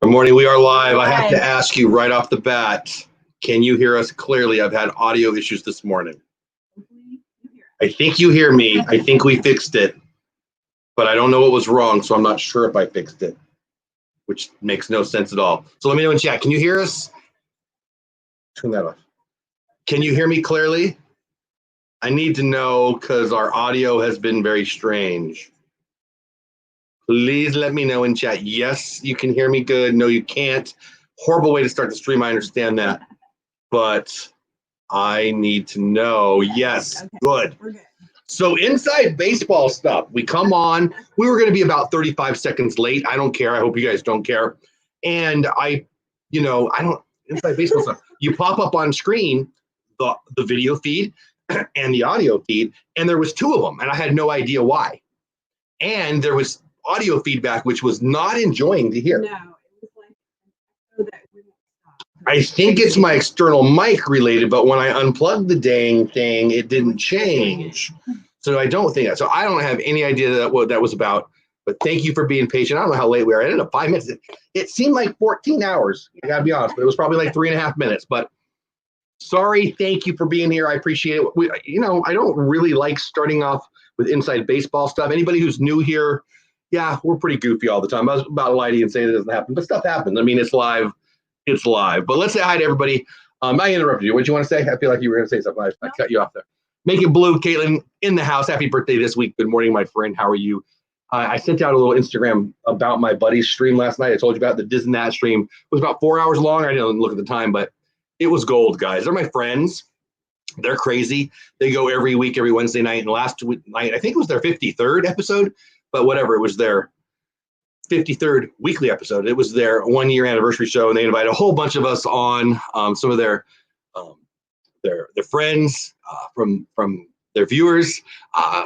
Good morning. We are live. I have to ask you right off the bat, can you hear us clearly? I've had audio issues this morning. I think you hear me. I think we fixed it, but I don't know what was wrong, so I'm not sure if I fixed it, which makes no sense at all. So let me know in chat. Can you hear us? Turn that off. Can you hear me clearly? I need to know because our audio has been very strange. Please let me know in chat. Yes, you can hear me good. No, you can't. Horrible way to start the stream. I understand that. But I need to know. Yes, okay. Good. We're good. So inside baseball stuff. We come on. We were going to be about 35 seconds late. I don't care. I hope you guys don't care. And I don't, inside baseball stuff. You pop up on screen the video feed and the audio feed, and there was two of them, and I had no idea why. And there was audio feedback, which was not enjoying to hear. No, it was like that wouldn't stop. I think it's my external mic related, but when I unplugged the dang thing, it didn't change. So I don't think that. So I don't have any idea what that was about. But thank you for being patient. I don't know how late we are. I ended up 5 minutes. It seemed like 14 hours. I gotta be honest, but it was probably like 3.5 minutes. But sorry, thank you for being here. I appreciate it. I don't really like starting off with inside baseball stuff. Anybody who's new here, yeah, we're pretty goofy all the time. I was about to lie to you and say that doesn't happen, but stuff happens. I mean, it's live. It's live. But let's say hi to everybody. I interrupted you. What did you want to say? I feel like you were going to say something. I cut you off there. Make it blue. Caitlin in the house. Happy birthday this week. Good morning, my friend. How are you? I sent out a little Instagram about my buddy's stream last night. I told you about the Disney stream. It was about 4 hours long. I didn't look at the time, but it was gold, guys. They're my friends. They're crazy. They go every week, every Wednesday night. And last night, I think it was their 53rd episode. But whatever, it was their 53rd weekly episode. It was their 1 year anniversary show, and they invited a whole bunch of us on. Some of their friends from their viewers,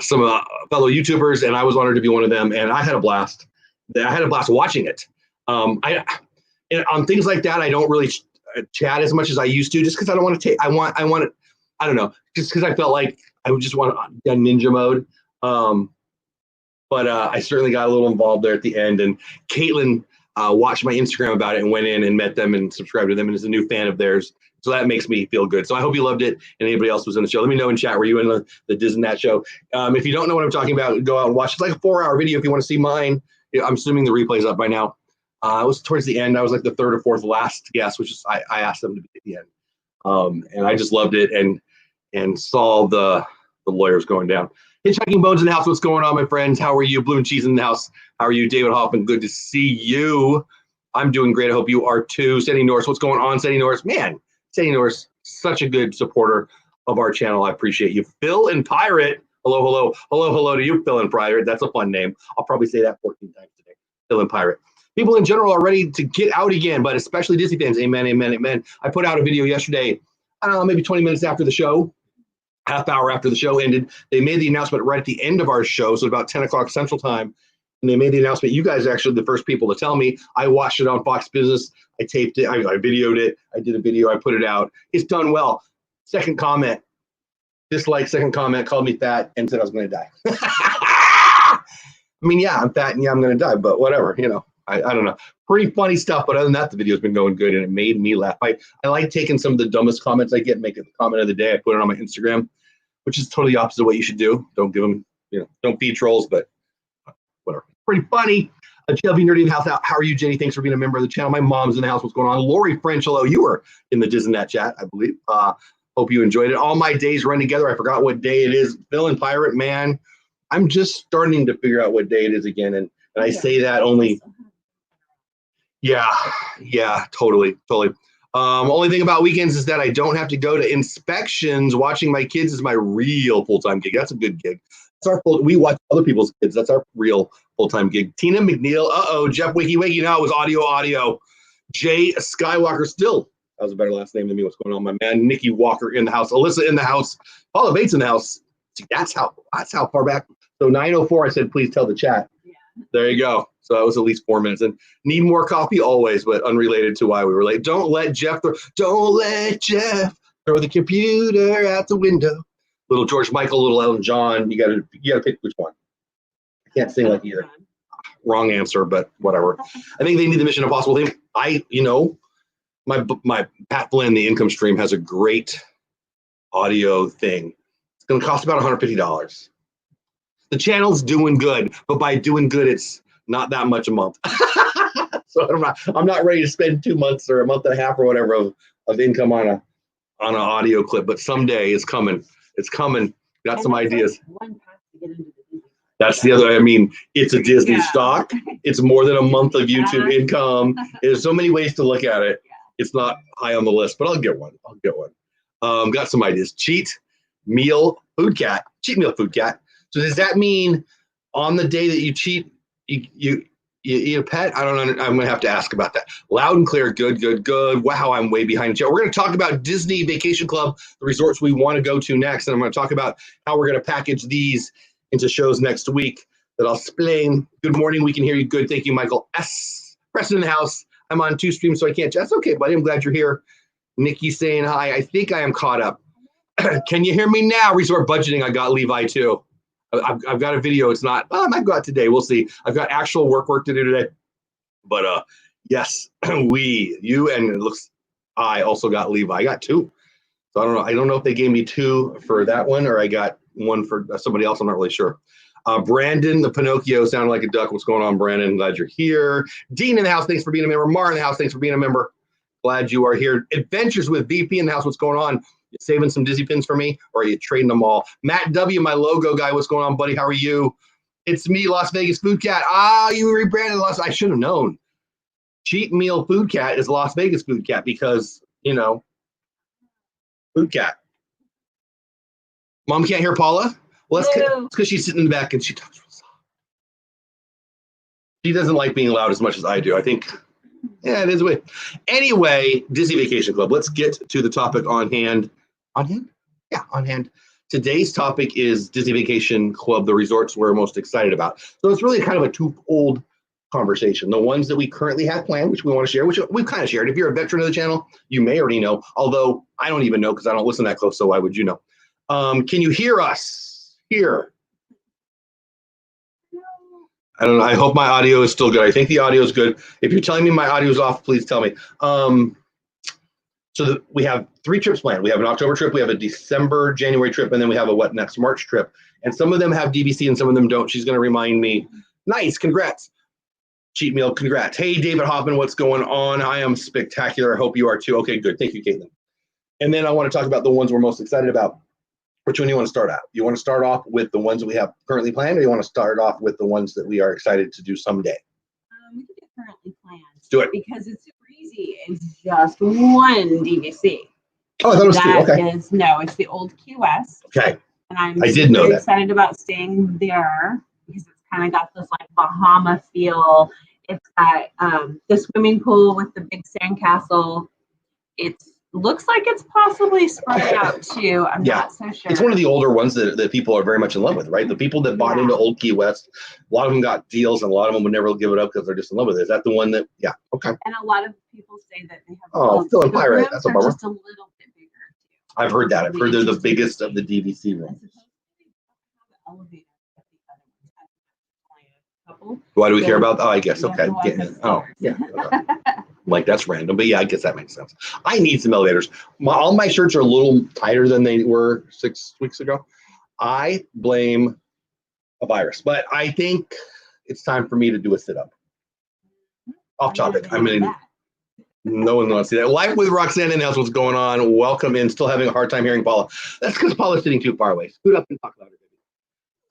some fellow YouTubers, and I was honored to be one of them. And I had a blast. I had a blast watching it. And on things like that, I don't really chat as much as I used to, just because I don't want to take. I want it. I don't know, just because I felt like I would just want to ninja mode. But I certainly got a little involved there at the end. And Caitlin watched my Instagram about it and went in and met them and subscribed to them and is a new fan of theirs. So that makes me feel good. So I hope you loved it. And anybody else was in the show, let me know in chat. Were you in the Disney show? If you don't know what I'm talking about, go out and watch. It's like a 4-hour video if you want to see mine. I'm assuming the replay's up by now. I was towards the end. I was like the third or fourth last guest, which is I asked them to be at the end. And I just loved it and saw the lawyers going down. Hitchhiking Bones in the house. What's going on, my friends? How are you? Blue and Cheese in the house. How are you? David Hoffman, good to see you. I'm doing great. I hope you are too. Sandy Norris, what's going on, Sandy Norris? Man, Sandy Norris, such a good supporter of our channel. I appreciate you. Phil and Pirate. Hello, hello. Hello, hello to you, Phil and Pirate. That's a fun name. I'll probably say that 14 times today. Phil and Pirate. People in general are ready to get out again, but especially Disney fans. Amen, amen, amen. I put out a video yesterday, I don't know, maybe 20 minutes after the show. Half hour after the show ended. They made the announcement right at the end of our show, so about 10 o'clock Central Time, and they made the announcement. You guys are actually the first people to tell me. I watched it on Fox Business. I taped it. I videoed it. I did a video. I put it out. It's done well. Second comment, dislike, second comment, called me fat and said I was going to die. I mean, yeah, I'm fat and yeah, I'm going to die, but whatever, I don't know. Pretty funny stuff, but other than that, the video's been going good, and it made me laugh. I like taking some of the dumbest comments I get and make it the comment of the day. I put it on my Instagram, which is totally opposite of what you should do. Don't give them, don't feed trolls, but whatever. Pretty funny. JLB Nerdy in the house. How are you, Jenny? Thanks for being a member of the channel. My mom's in the house. What's going on? Lori French, hello. You were in the Disney chat, I believe. Hope you enjoyed it. All my days run together. I forgot what day it is. Phil and Pirate, man. I'm just starting to figure out what day it is again, and I say that only. Yeah, totally. Only thing about weekends is that I don't have to go to inspections. Watching my kids is my real full-time gig. That's a good gig. We watch other people's kids. That's our real full-time gig. Tina McNeil. Jeff Wiki. No, it was audio. Jay Skywalker still. That was a better last name than me. What's going on, my man? Nikki Walker in the house. Alyssa in the house. Paula Bates in the house. See, that's how far back. So 9:04, I said, please tell the chat. Yeah. There you go. So that was at least 4 minutes. And need more coffee always, but unrelated to why we were late. Don't let Jeff throw the computer out the window. Little George Michael, little Elton John. You gotta pick which one. I can't sing like either. wrong answer, but whatever. I think they need the Mission Impossible thing. My Pat Flynn, the income stream, has a great audio thing. It's going to cost about $150. The channel's doing good, but by doing good, it's not that much a month. So I'm not ready to spend 2 months or a month and a half or whatever of income on an audio clip. But someday it's coming. It's coming. Got some ideas. One path to get into the Disney. That's the other. I mean, it's a Disney stock. It's more than a month of YouTube income. There's so many ways to look at it. It's not high on the list, but I'll get one. Got some ideas. Cheat meal food cat. So does that mean on the day that you cheat, you eat a pet? I don't know. I'm going to have to ask about that. Loud and clear. Good. Wow, I'm way behind you. We're going to talk about Disney Vacation Club, the resorts we want to go to next. And I'm going to talk about how we're going to package these into shows next week that I'll explain. Good morning. We can hear you. Good. Thank you, Michael S. Preston in the house. I'm on 2 streams, so I can't. That's okay, buddy. I'm glad you're here. Nikki saying hi. I think I am caught up. Can you hear me now? Resort budgeting. I got Levi too. I've got a video. It's not. I might go out today. We'll see. I've got actual work to do today. But yes, you, and it looks I also got Levi. I got 2. So I don't know. I don't know if they gave me 2 for that one or I got 1 for somebody else. I'm not really sure. Brandon, the Pinocchio sounded like a duck. What's going on, Brandon? Glad you're here. Dean in the house. Thanks for being a member. Mar in the house. Thanks for being a member. Glad you are here. Adventures with VP in the house. What's going on? You saving some Disney pins for me, or are you trading them all? Matt W, my logo guy. What's going on, buddy? How are you? It's me, Las Vegas Food Cat. You rebranded I should have known. Cheat Meal Food Cat is Las Vegas Food Cat because, Food Cat. Mom can't hear Paula? Well, that's because she's sitting in the back and she talks real soft. She doesn't like being loud as much as I do. I think, it is a way. Anyway, Disney Vacation Club. Let's get to the topic on hand. On hand? Yeah, on hand. Today's topic is Disney Vacation Club, the resorts we're most excited about. So it's really kind of a twofold conversation. The ones that we currently have planned, which we want to share, which we've kind of shared. If you're a veteran of the channel, you may already know, although I don't even know because I don't listen that close, so why would you know? Can you hear us here? I don't know. I hope my audio is still good. I think the audio is good. If you're telling me my audio is off, please tell me. We have 3 trips planned. We have an October trip, we have a December, January trip, and then we have a next March trip. And some of them have DVC and some of them don't. She's going to remind me. Nice, congrats. Cheat meal, congrats. Hey, David Hoffman, what's going on? I am spectacular. I hope you are too. Okay, good. Thank you, Caitlin. And then I want to talk about the ones we're most excited about. Which one do you want to start out? You want to start off with the ones that we have currently planned, or you want to start off with the ones that we are excited to do someday? We can get currently planned. Let's do it. Because it's super easy. It's just one DVC. Oh, I thought it was 2. Okay. It's the old Key West. Okay. And I'm super excited about staying there because it's kind of got this like Bahama feel. It's got the swimming pool with the big sandcastle. It looks like it's possibly spread out too. I'm not so sure. It's one of the older ones that people are very much in love with, right? The people that bought into Old Key West, a lot of them got deals and a lot of them would never give it up because they're just in love with it. Is that the one that, okay. And a lot of people say that they have still in pirate. That's a bummer. Just a little bit bigger too. I've heard that. I've heard they're the biggest of the DVC rooms. Why do we care about? I guess. Okay. Like that's random, but I guess that makes sense. I need some elevators. All my shirts are a little tighter than they were 6 weeks ago. I blame a virus, but I think it's time for me to do a sit-up. Off topic. No one wants to see that. Live with Roxanne in the house. What's going on? Welcome in. Still having a hard time hearing Paula. That's because Paula's sitting too far away. Scoot up and talk louder, baby.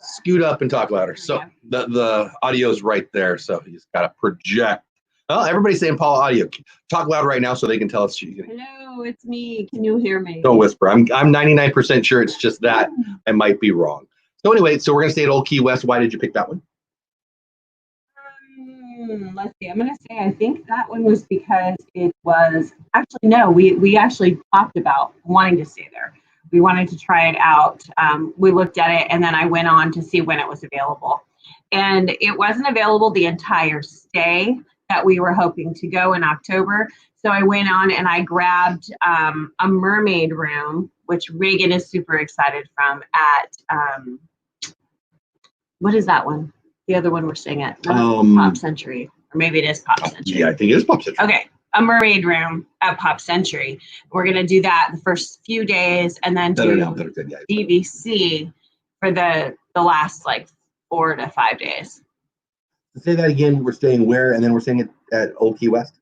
Scoot up and talk louder. So the audio is right there. So you just got to project. Oh, everybody's saying Paula audio. Talk loud right now so they can tell us. Hello, it's me. Can you hear me? Don't whisper. I'm 99% sure it's just that. I might be wrong. So anyway, so we're gonna stay at Old Key West. Why did you pick that one? Let's see. I'm gonna say I think that one was because it was actually no. We actually talked about wanting to stay there. We wanted to try it out. We looked at it and then I went on to see when it was available, and it wasn't available the entire stay that we were hoping to go in October. So I went on and I grabbed a mermaid room, which Reagan is super excited from at, what is that one? The other one we're staying at. Pop Century. Or maybe it is Pop Century. Yeah, I think it is Pop Century. Okay. A mermaid room at Pop Century. We're going to do that the first few days and then do DVC for the last like 4 to 5 days. Say that again. We're staying where? And then we're staying at Old Key West?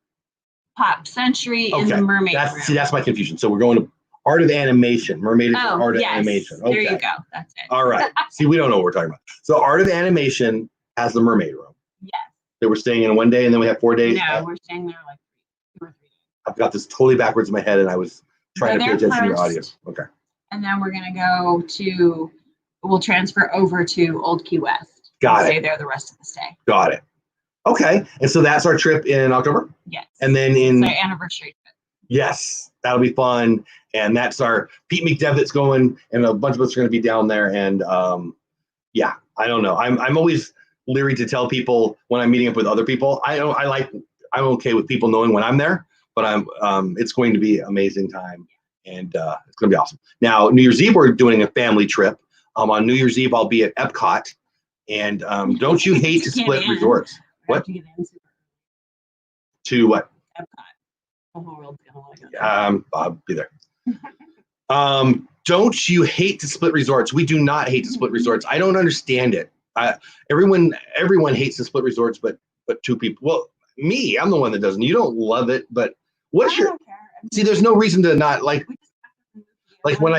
Pop Century in the mermaid room. See, that's my confusion. So we're going to Art of Animation. Mermaid is Art of Animation. Okay. There you go. That's it. All right. See, we don't know what we're talking about. So Art of Animation has the mermaid room. Yes. That we're staying in one day and then we have 4 days? No, we're staying there like 2 or 3 days. I've got this totally backwards in my head and I was trying to pay attention to your audio. Okay. And then we're going to we'll transfer over to Old Key West. Got it. Stay there the rest of the stay. Got it. Okay. And so that's our trip in October? Yes. And then in... It's our anniversary trip. Yes. That'll be fun. And that's our Pete McDevitt's going and a bunch of us are going to be down there. And yeah, I don't know. I'm always leery to tell people when I'm meeting up with other people. I'm okay with people knowing when I'm there, but it's going to be an amazing time and it's going to be awesome. Now, New Year's Eve, we're doing a family trip. On New Year's Eve, I'll be at Epcot. And don't you hate to split resorts? What? To what? Epcot. The whole world's gonna want to go. I'll be there. Don't you hate to split resorts? We do not hate to split resorts. I don't understand it. Everyone hates to split resorts, but 2 people. Well, me, I'm the one that doesn't. You don't love it, but what's your? See, there's no reason to not like when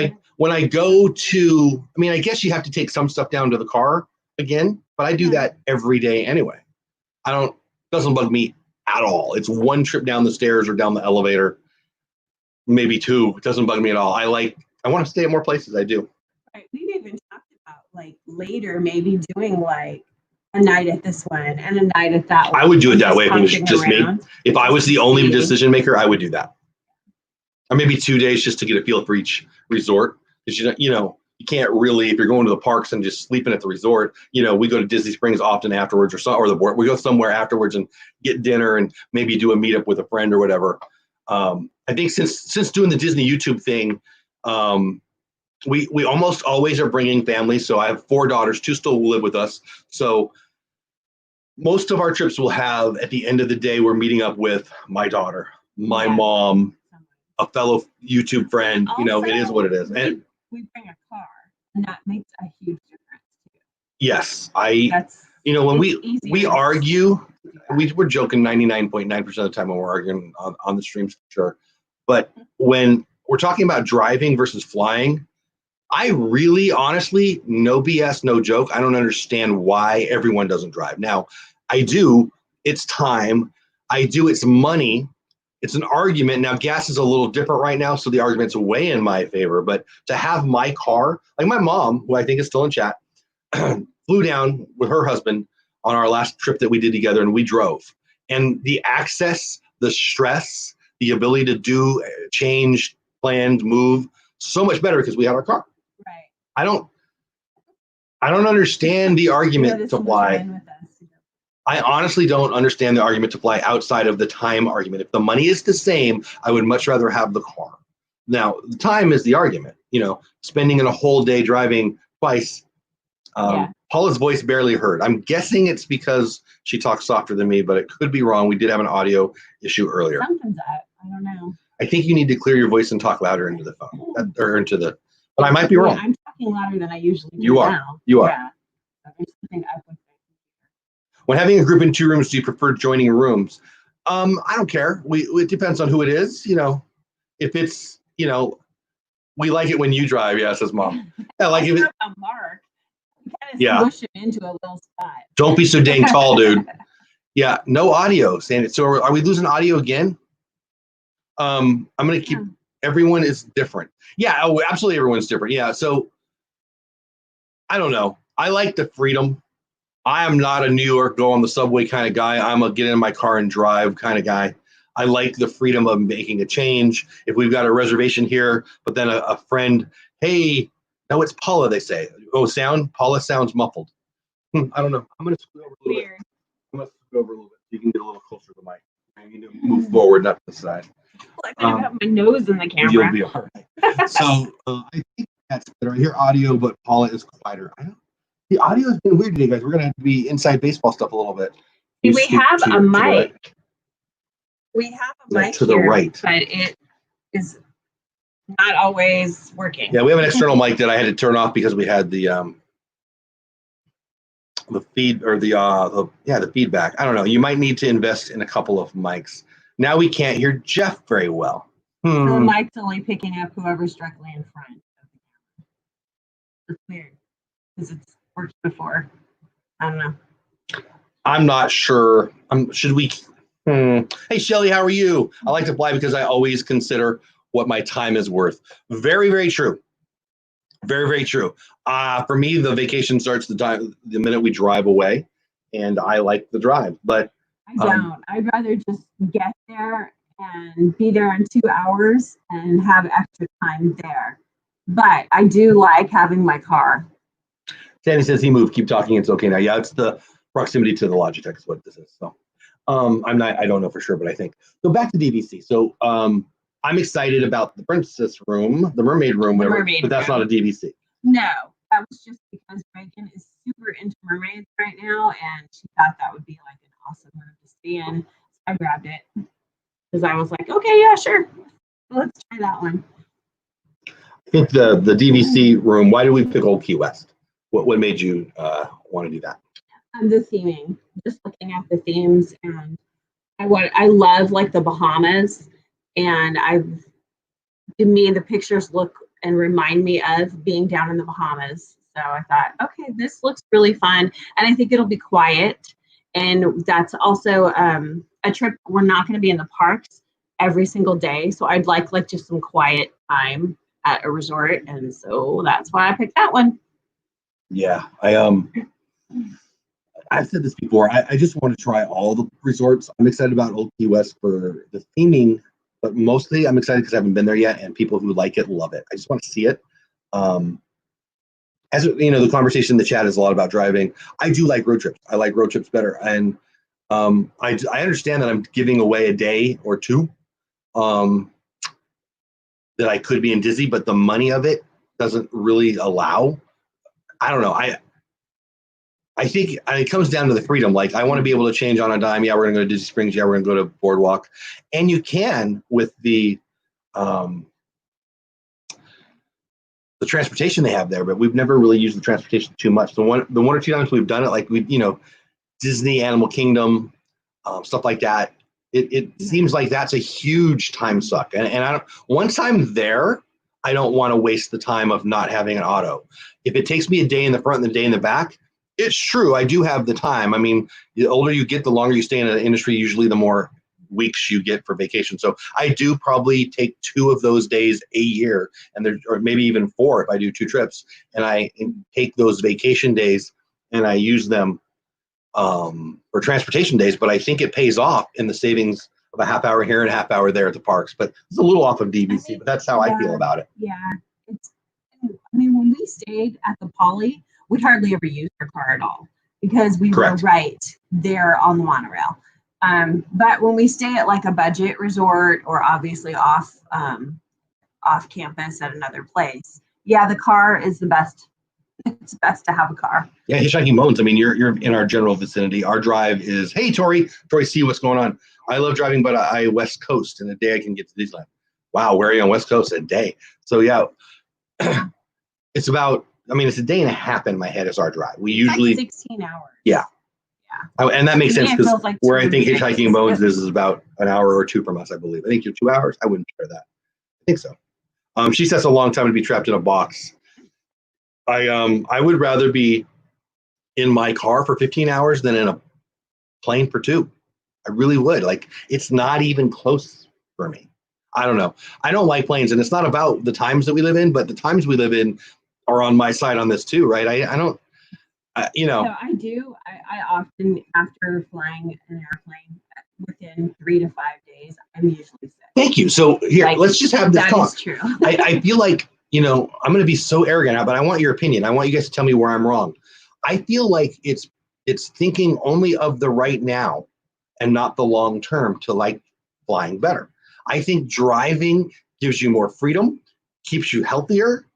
I go to. I mean, I guess you have to take some stuff down to the car again, but I do that every day anyway. Doesn't bug me at all. It's 1 trip down the stairs or down the elevator, maybe 2. It doesn't bug me at all. I want to stay at more places. I do. Right. We've even talked about like later maybe doing like a night at this one and a night at that one. I would do it that way if it was just me. If I was the only decision maker, I would do that. Or maybe 2 days just to get a feel for each resort. Because you can't really, if you're going to the parks and just sleeping at the resort, we go to Disney Springs often afterwards we go somewhere afterwards and get dinner and maybe do a meetup with a friend or whatever. I think since doing the Disney YouTube thing, we almost always are bringing families. So I have 4 daughters, 2 still live with us. So most of our trips will have, at the end of the day, we're meeting up with my daughter, my mom, a fellow YouTube friend. Also, it is what it is. And we bring a car, and that makes a huge difference too. Yes, when we argue, we're joking 99.9% of the time when we're arguing on the streams, sure. But when we're talking about driving versus flying, I really, honestly, no BS, no joke, I don't understand why everyone doesn't drive. Now, I do. It's time. I do. It's money. It's an argument. Now, gas is a little different right now, so the argument's way in my favor. But to have my car, like my mom, who I think is still in chat, flew down with her husband on our last trip that we did together, and we drove. And the access, the stress, the ability to do, change, plan, move, so much better because we had our car. Right. I don't understand the argument to fly. I honestly don't understand the argument to fly outside of the time argument. If the money is the same, I would much rather have the car. Now, the time is the argument, spending a whole day driving twice. Paula's voice barely heard. I'm guessing it's because she talks softer than me, but it could be wrong. We did have an audio issue earlier. Something's up. I don't know. I think you need to clear your voice and talk louder into the phone or but I might be wrong. I'm talking louder than I usually do. You are. Now. You are. Yeah. There's something up with When having a group in 2 rooms, do you prefer joining rooms? I don't care. It depends on who it is. If it's, we like it when you drive. Yeah, says Mom. Yeah, like if it's Mark. Push him into a little spot. Don't be so dang tall, dude. Yeah, no audio, Sandy. So are we losing audio again? I'm gonna keep. Everyone is different. Yeah, absolutely, everyone's different. Yeah, so I don't know. I like the freedom. I am not a New York go on the subway kind of guy. I'm a get in my car and drive kind of guy. I like the freedom of making a change. If we've got a reservation here, but then a friend, hey, no, it's Paula, they say. Oh, Paula sounds muffled. I don't know. I'm going to scoot over a little bit. I'm going to scoot over a little bit so you can get a little closer to the mic. I need to move forward, not to the side. Well, I have my nose in the camera. You'll be all right. So I think that's better. I hear audio, but Paula is quieter. The audio has been weird today, guys. We're gonna have to be inside baseball stuff a little bit. We have a mic. Right. We have a mic to the here, right, but it is not always working. Yeah, we have an external mic that I had to turn off because we had the feed or the feedback. I don't know. You might need to invest in a couple of mics. Now we can't hear Jeff very well. So the mic's only picking up whoever's directly in front of the camera. That's weird because it's worked before. I don't know. I'm not sure. Should we? Hey, Shelly, how are you? I like to fly because I always consider what my time is worth. Very, very true. Very, very true. For me, the vacation starts the minute we drive away, and I like the drive. But I don't. I'd rather just get there and be there in 2 hours and have extra time there. But I do like having my car. Danny says he moved. Keep talking. It's okay now. Yeah, it's the proximity to the Logitech is what this is. So I don't know for sure, but I think. So back to DVC. So I'm excited about the princess room, the mermaid room, but that's not a DVC. No, that was just because Megan is super into mermaids right now, and she thought that would be like an awesome room to stay in. I grabbed it because I was like, okay, yeah, sure, let's try that one. I think the DVC room. Why did we pick Old Key West? What made you want to do that? The theming, just looking at the themes, and I love like the Bahamas, and to me the pictures look and remind me of being down in the Bahamas. So I thought, okay, this looks really fun, and I think it'll be quiet. And that's also a trip. We're not going to be in the parks every single day, so I'd like just some quiet time at a resort, and so that's why I picked that one. Yeah, I've said this before. I just want to try all the resorts. I'm excited about Old Key West for the theming, but mostly I'm excited because I haven't been there yet, and people who like it love it. I just want to see it. As you know, the conversation in the chat is a lot about driving. I do like road trips. I like road trips better, and I understand that I'm giving away a day or two that I could be in Disney, but the money of it doesn't really allow. I don't know. I think it comes down to the freedom. Like, I want to be able to change on a dime. Yeah, we're going to go to Disney Springs. Yeah, we're going to go to Boardwalk. And you can with the transportation they have there, but we've never really used the transportation too much. The one or two times we've done it, like Disney, Animal Kingdom, stuff like that. It seems like that's a huge time suck. And once I'm there, I don't want to waste the time of not having an auto. If it takes me a day in the front and a day in the back, it's true. I do have the time. I mean, the older you get, the longer you stay in the industry, usually the more weeks you get for vacation. So I do probably take 2 of those days a year, or maybe even 4 if I do 2 trips. And I take those vacation days and I use them for transportation days. But I think it pays off in the savings of a half hour here and a half hour there at the parks. But it's a little off of DVC, but that's how I feel about it. Yeah. When we stayed at the Poly, we hardly ever used our car at all because we Correct. were right there on the monorail. But when we stay at like a budget resort or obviously off campus at another place, yeah, the car is the best. It's best to have a car. Yeah, Hitchhiking Bones. I mean, you're in our general vicinity. Our drive is, hey, Tori, see what's going on. I love driving, but I West Coast. In a day I can get to Disneyland. Wow, where are you on West Coast? A day. So yeah, it's about. I mean, it's a day and a half in my head is our drive. We usually like 16 hours. Yeah. And that makes sense because like where I think Hitchhiking Bones is about an hour or 2 from us, I believe. I think you're 2 hours. I wouldn't share that. I think so. She says a long time to be trapped in a box. I would rather be in my car for 15 hours than in a plane for 2. I really would. Like, it's not even close for me. I don't know. I don't like planes, and it's not about the times that we live in, but the times we live in are on my side on this too, right? I don't. So I do. I often, after flying an airplane, within 3 to 5 days, I'm usually sick. Thank you. So here, let's just have this talk. That is true. I feel like, I'm going to be so arrogant now, but I want your opinion. I want you guys to tell me where I'm wrong. I feel like it's thinking only of the right now and not the long term to like flying better. I think driving gives you more freedom, keeps you healthier,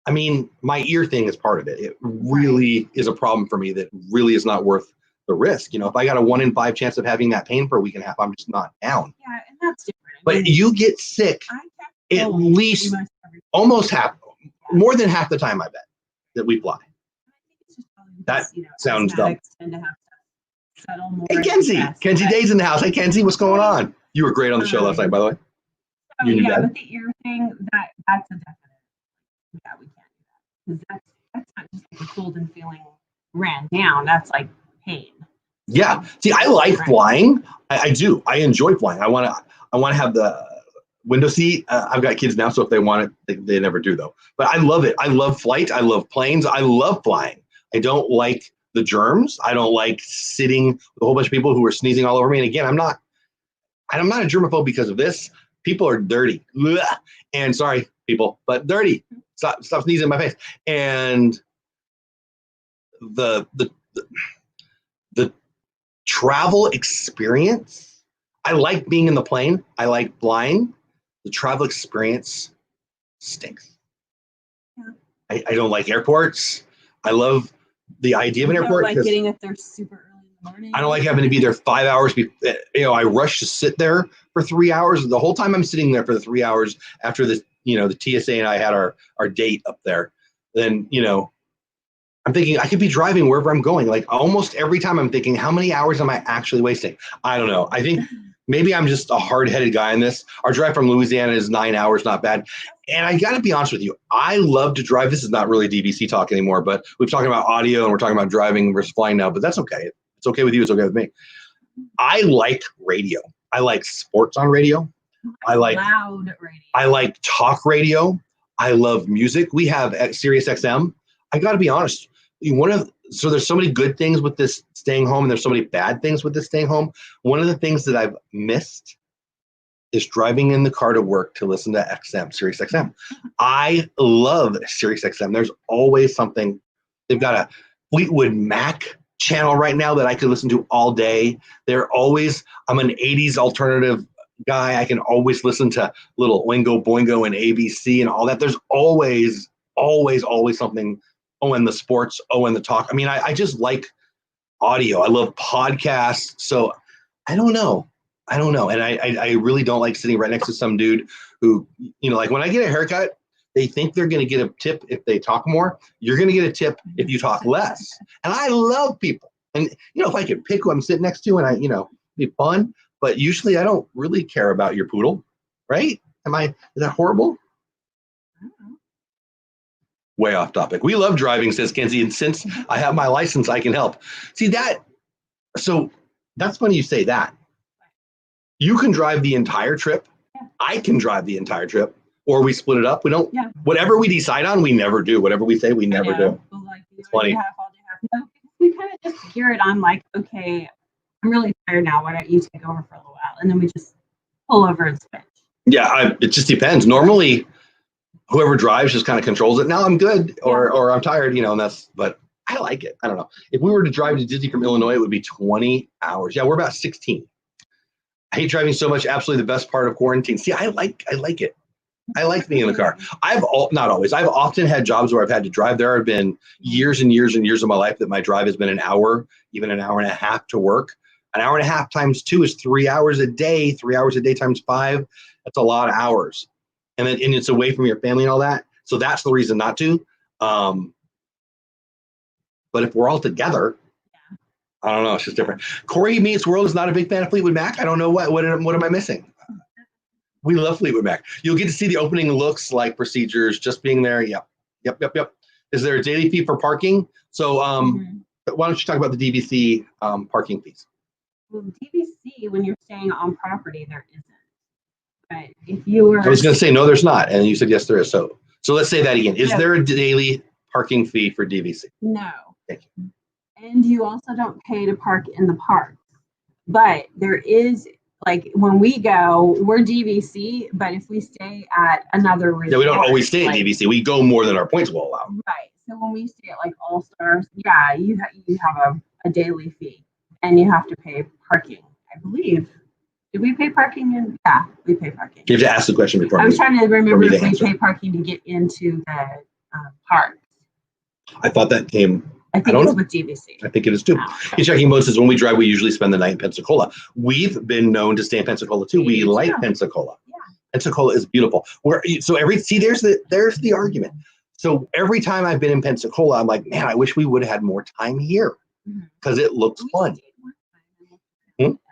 I mean, my ear thing is part of it. It really is a problem for me that really is not worth the risk. You know, if I got a 1 in 5 chance of having that pain for a week and a half, I'm just not down. Yeah, and that's different. But you get sick at least almost half, more than half the time, I bet, that we fly. That sounds dumb. Tend to have to settle more. Hey, Kenzie Day's in the house. Hey, Kenzie, what's going on? You were great on the show last night, by the way. So, yeah, with the ear thing, that's a definite. Yeah, we can't do that, because that's not just like a cold and feeling ran down. That's like pain. Yeah. See, I like flying. I do. I enjoy flying. I want to have the window seat. I've got kids now, so if they want it, they never do though. But I love it. I love flight. I love planes. I love flying. I don't like the germs. I don't like sitting with a whole bunch of people who are sneezing all over me. And again, I'm not a germaphobe because of this. People are dirty. Ugh. And sorry, people, but dirty. Stop sneezing in my face. And the travel experience, I like being in the plane. I like flying. The travel experience stinks. Yeah. I don't like airports. I love the idea of an airport. I don't like getting up there super early in the morning. I don't like having to be there 5 hours. I rush to sit there for 3 hours. The whole time I'm sitting there for the 3 hours after the TSA and I had our date up there. Then, I'm thinking I could be driving wherever I'm going. Like almost every time I'm thinking, how many hours am I actually wasting? I don't know. I think maybe I'm just a hard-headed guy in this. Our drive from Louisiana is 9 hours, not bad. And I got to be honest with you. I love to drive. This is not really DVC talk anymore, but we're talking about audio and we're talking about driving versus flying now, but that's okay. It's okay with you. It's okay with me. I like radio. I like sports on radio. I like loud radio. I like talk radio. I love music. We have at Sirius XM. I got to be honest. So there's so many good things with this staying home and there's so many bad things with this staying home. One of the things that I've missed is driving in the car to work to listen to Sirius XM. I love Sirius XM. There's always something. They've got a Fleetwood Mac channel right now that I could listen to all day. I'm an 80s alternative guy. I can always listen to little Oingo Boingo and ABC and all that. There's always something. Oh, and the sports. Oh, and the talk. I mean, I just like audio. I love podcasts. So I don't know. And I really don't like sitting right next to some dude who, like when I get a haircut, they think they're going to get a tip if they talk more. You're going to get a tip if you talk less. And I love people. And, if I could pick who I'm sitting next to and be fun, but usually I don't really care about your poodle, right? Is that horrible? Way off topic. We love driving, says Kenzie, and since I have my license, I can help. See that? So that's funny you say that. You can drive the entire trip. Yeah. I can drive the entire trip, or we split it up. We don't. Yeah. Whatever we decide on, we never do. Whatever we say, we never do. Well, it's funny. No, we kind of just gear it on. Like, okay, I'm really tired now. Why don't you take over for a little while, and then we just pull over and switch. Yeah, it just depends. Normally, whoever drives just kind of controls it. Now I'm good, or I'm tired, and but I like it. I don't know. If we were to drive to Disney from Illinois, it would be 20 hours. Yeah, we're about 16. I hate driving so much. Absolutely the best part of quarantine. See, I like it. I like being in the car. Not always. I've often had jobs where I've had to drive. There have been years and years and years of my life that my drive has been an hour, even an hour and a half to work. An hour and a half times 2 is 3 hours a day. 3 hours a day times 5. That's a lot of hours. And it's away from your family and all that. So that's the reason not to. But if we're all together, I don't know. It's just different. Corey Meets World is not a big fan of Fleetwood Mac. I don't know what am I missing? We love Fleetwood Mac. You'll get to see the opening looks, like procedures, just being there. Yep. Is there a daily fee for parking? So why don't you talk about the DVC parking fees? Well, DVC, when you're staying on property, there isn't. But if you were... I was going to say, no, there's not. And you said, yes, there is. So let's say that again. Is there a daily parking fee for DVC? No. Thank you. And you also don't pay to park in the park. But there is, like, when we go, we're DVC, but if we stay at another resort... Yeah, we don't always stay at DVC. We go more than our points will allow. Right. So when we stay at, like, All Stars, you have a daily fee. And you have to pay parking, I believe. Did we pay parking? Yeah, we pay parking. You have to ask the question before. I was trying to remember if we pay parking to get into parks. I thought that came. I think it's with DVC. I think it is too. Checking boats is when we drive, we usually spend the night in Pensacola. We've been known to stay in Pensacola too. We like Pensacola. Yeah. Pensacola is beautiful. There's the argument. So every time I've been in Pensacola, I'm like, man, I wish we would have had more time here because it looks fun.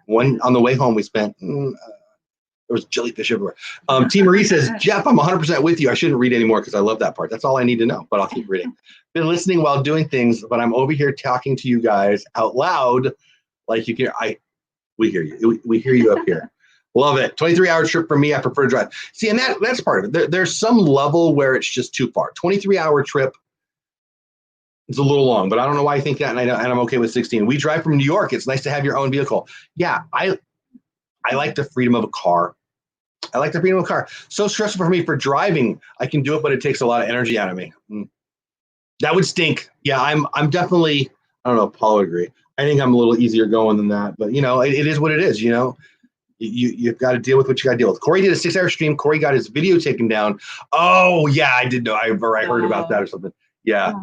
One on the way home, we spent. There was jellyfish everywhere. T. Marie says, Jeff, I'm 100% with you. I shouldn't read anymore because I love that part. That's all I need to know, but I'll keep reading. Been listening while doing things, but I'm over here talking to you guys out loud. Like you can, we hear you. We hear you up here. Love it. 23-hour trip for me. I prefer to drive. See, and that's part of it. There's some level where it's just too far. 23-hour trip is a little long, but I don't know why I think that, and I'm okay with 16. We drive from New York. It's nice to have your own vehicle. Yeah, I like the freedom of a car. So stressful for me for driving. I can do it, but it takes a lot of energy out of me. That would stink. Yeah, I'm definitely, I don't know if Paul would agree. I think I'm a little easier going than that, but it is what it is, You've got to deal with what you got to deal with. Corey did a 6-hour stream. Corey got his video taken down. Oh, yeah, I did know. I heard about that or something. Yeah.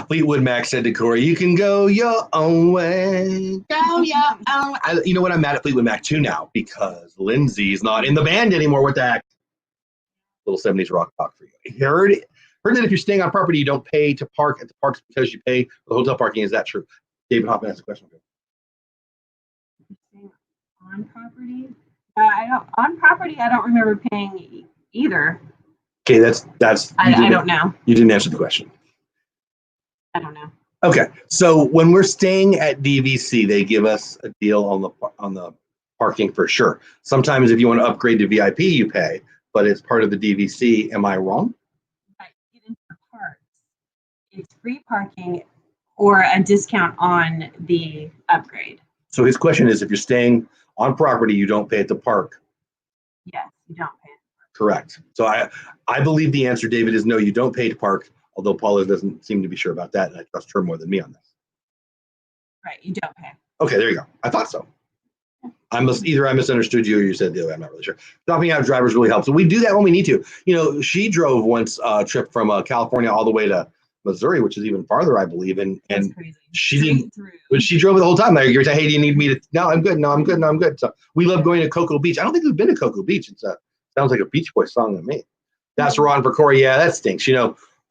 Fleetwood Mac said to Corey, you can go your own way. Go your own way. You know what? I'm mad at Fleetwood Mac too now because Lindsay's not in the band anymore. What the heck? Little 70s rock talk for you. Heard that if you're staying on property, you don't pay to park at the parks because you pay for the hotel parking. Is that true? David Hoffman has a question. On property? On property, I don't remember paying either. Okay, that's. I don't know. You didn't answer the question. I don't know. Okay, so when we're staying at DVC, they give us a deal on the parking for sure. Sometimes if you want to upgrade to VIP, you pay, but it's part of the DVC. Am I wrong? Right. Get into the parks. It's free parking or a discount on the upgrade. So his question is, if you're staying on property, you don't pay at the park. Yes, you don't pay. Correct. So I believe the answer, David, is no, you don't pay to park. Although Paula doesn't seem to be sure about that, and I trust her more than me on this. Right, you don't pay. Okay, there you go. I thought so. I misunderstood you or you said the other. I'm not really sure. Dropping out of drivers really helps. So we do that when we need to. She drove once a trip from California all the way to Missouri, which is even farther, I believe. And she didn't. But she drove the whole time. Like you say, hey, do you need me to? No, I'm good. No, I'm good. No, I'm good. So we love going to Cocoa Beach. I don't think we've been to Cocoa Beach. It sounds like a Beach Boys song to me. That's Ron for Corey. Yeah, that stinks.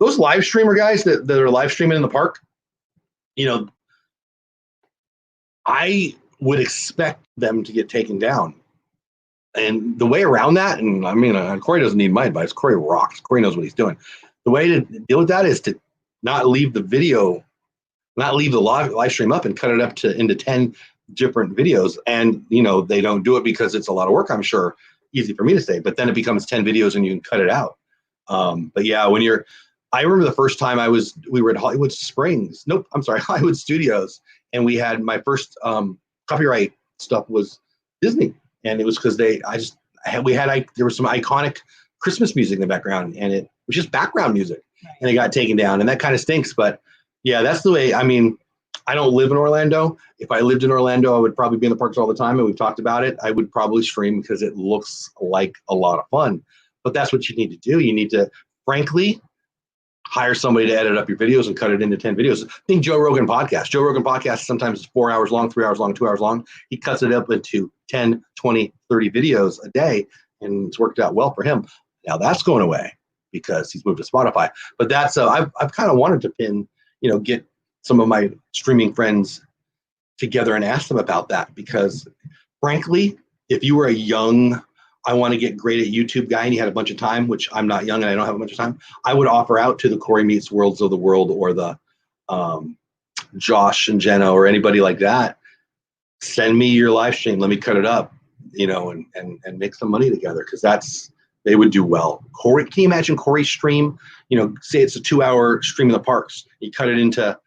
Those live streamer guys that are live streaming in the park, I would expect them to get taken down. And the way around that, and I mean, Corey doesn't need my advice. Corey rocks. Corey knows what he's doing. The way to deal with that is to not leave the live stream up and cut it up into 10 different videos. And, they don't do it because it's a lot of work, I'm sure. Easy for me to say, but then it becomes 10 videos and you can cut it out. But yeah, I remember the first time we were at Hollywood Springs. Nope, I'm sorry, Hollywood Studios, and we had my first copyright stuff was Disney, and it was because there was some iconic Christmas music in the background, and it was just background music, and it got taken down, and that kind of stinks. But yeah, that's the way. I mean, I don't live in Orlando. If I lived in Orlando, I would probably be in the parks all the time, and we've talked about it. I would probably stream because it looks like a lot of fun. But that's what you need to do. You need to, frankly, hire somebody to edit up your videos and cut it into 10 videos. Think Joe Rogan podcast. Joe Rogan podcast sometimes is 4 hours long, 3 hours long, 2 hours long. He cuts it up into 10, 20, 30 videos a day, and it's worked out well for him. Now that's going away because he's moved to Spotify. But that's I've kind of wanted to get some of my streaming friends together and ask them about that because, frankly, if you were a young I want to get great at YouTube guy and he had a bunch of time, which I'm not young and I don't have a bunch of time, I would offer out to the Corey Meets Worlds of the World or the Josh and Jenna or anybody like that. Send me your live stream. Let me cut it up, and make some money together because they would do well. Corey, can you imagine Corey's stream? Say it's a 2-hour stream in the parks. You cut it into,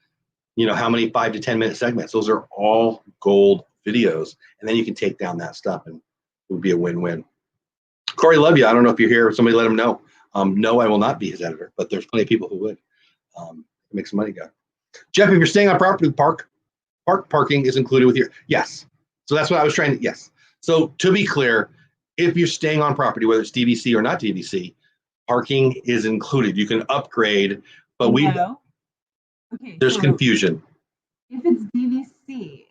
how many 5 to 10 minute segments. Those are all gold videos. And then you can take down that stuff and it would be a win-win. Corey, love you. I don't know if you're here. Somebody let him know. No, I will not be his editor, but there's plenty of people who would make some money go. Jeff, if you're staying on property, park parking is included with your, yes. So that's what I was trying to, yes. So to be clear, if you're staying on property, whether it's DVC or not DVC, parking is included. You can upgrade, but Okay, there's so confusion. if it's DVC,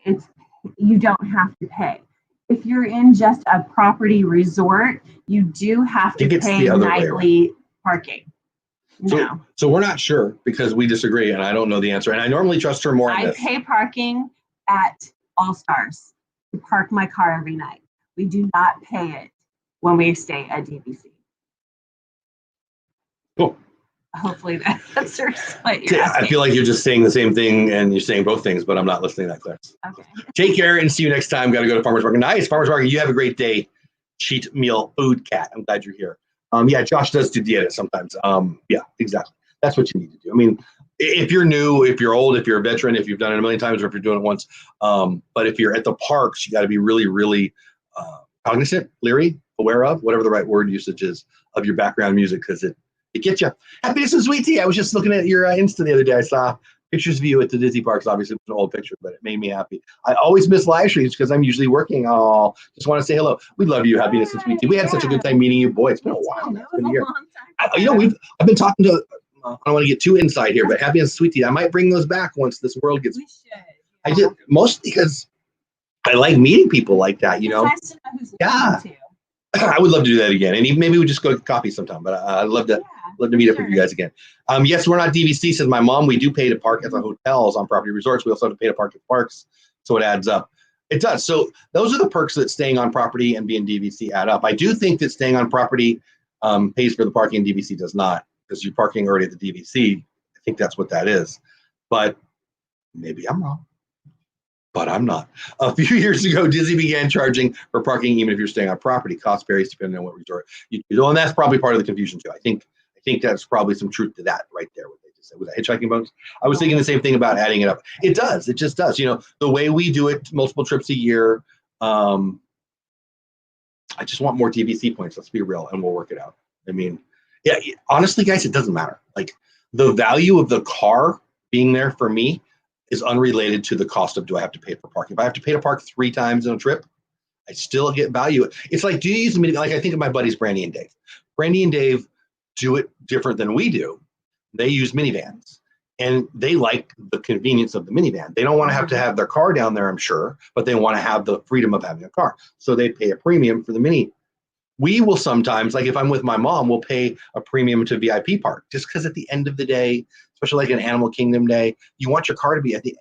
you don't have to pay. If you're in just a property resort, you do have to pay nightly parking. No. So we're not sure because we disagree, and I don't know the answer. And I normally trust her more on this. I pay parking at All Stars to park my car every night. We do not pay it when we stay at DVC. Cool. Hopefully that answers what you're asking. I feel like you're just saying the same thing and you're saying both things, but I'm not listening that clear. Okay. Take care and see you next time. Got to go to Farmers Market. Nice. Farmers Market. You have a great day. Cheat meal food cat. I'm glad you're here. Yeah, Josh does do diet sometimes. Yeah, exactly. That's what you need to do. I mean, if you're new, if you're old, if you're a veteran, if you've done it a million times, or if you're doing it once. But if you're at the parks, you got to be really, really cognizant, leery, aware of, whatever the right word usage is, of your background music, because it gets you. Happiness and sweet tea. I was just looking at your Insta the other day. I saw pictures of you at the Disney parks. Obviously, it's an old picture, but it made me happy. I always miss live streams because I'm usually working. Oh, just want to say hello. We love you, Happiness and sweet tea. We had such a good time meeting you. Boy, it's been a while now. It's been a year. I've been talking to. I don't want to get too inside here, but Happiness and sweet tea. I might bring those back once this world gets. We should. I did mostly because I like meeting people like that. Nice to know who's listening to. I would love to do that again, and maybe we just go get coffee sometime. But I'd love to meet up with you guys again. Yes, we're not DVC, says my mom. We do pay to park at the hotels on property resorts. We also have to pay to park at parks, so it adds up. It does. So those are the perks that staying on property and being DVC add up. I do think that staying on property pays for the parking, and DVC does not, because you're parking already at the DVC. I think that's what that is. But maybe I'm wrong. But I'm not. A few years ago, Disney began charging for parking even if you're staying on property. Cost varies depending on what resort you do. And that's probably part of the confusion too. I think that's probably some truth to that right there, what they just said. Was that hitchhiking bonus? I was thinking the same thing about adding it up. It does. It just does. The way we do it, multiple trips a year, I just want more DVC points. Let's be real, and we'll work it out. I mean, yeah, honestly, guys, it doesn't matter. Like, the value of the car being there for me is unrelated to the cost of, do I have to pay for parking? If I have to pay to park 3 times in a trip, I still get value. It's like, do you use the minivan? Like, I think of my buddies, Brandy and Dave. Brandy and Dave do it different than we do. They use minivans, and they like the convenience of the minivan. They don't want to have their car down there, I'm sure, but they want to have the freedom of having a car. So they pay a premium for the mini. We will sometimes, like if I'm with my mom, we'll pay a premium to VIP park, just because at the end of the day, especially like an Animal Kingdom day, you want your car to be at the,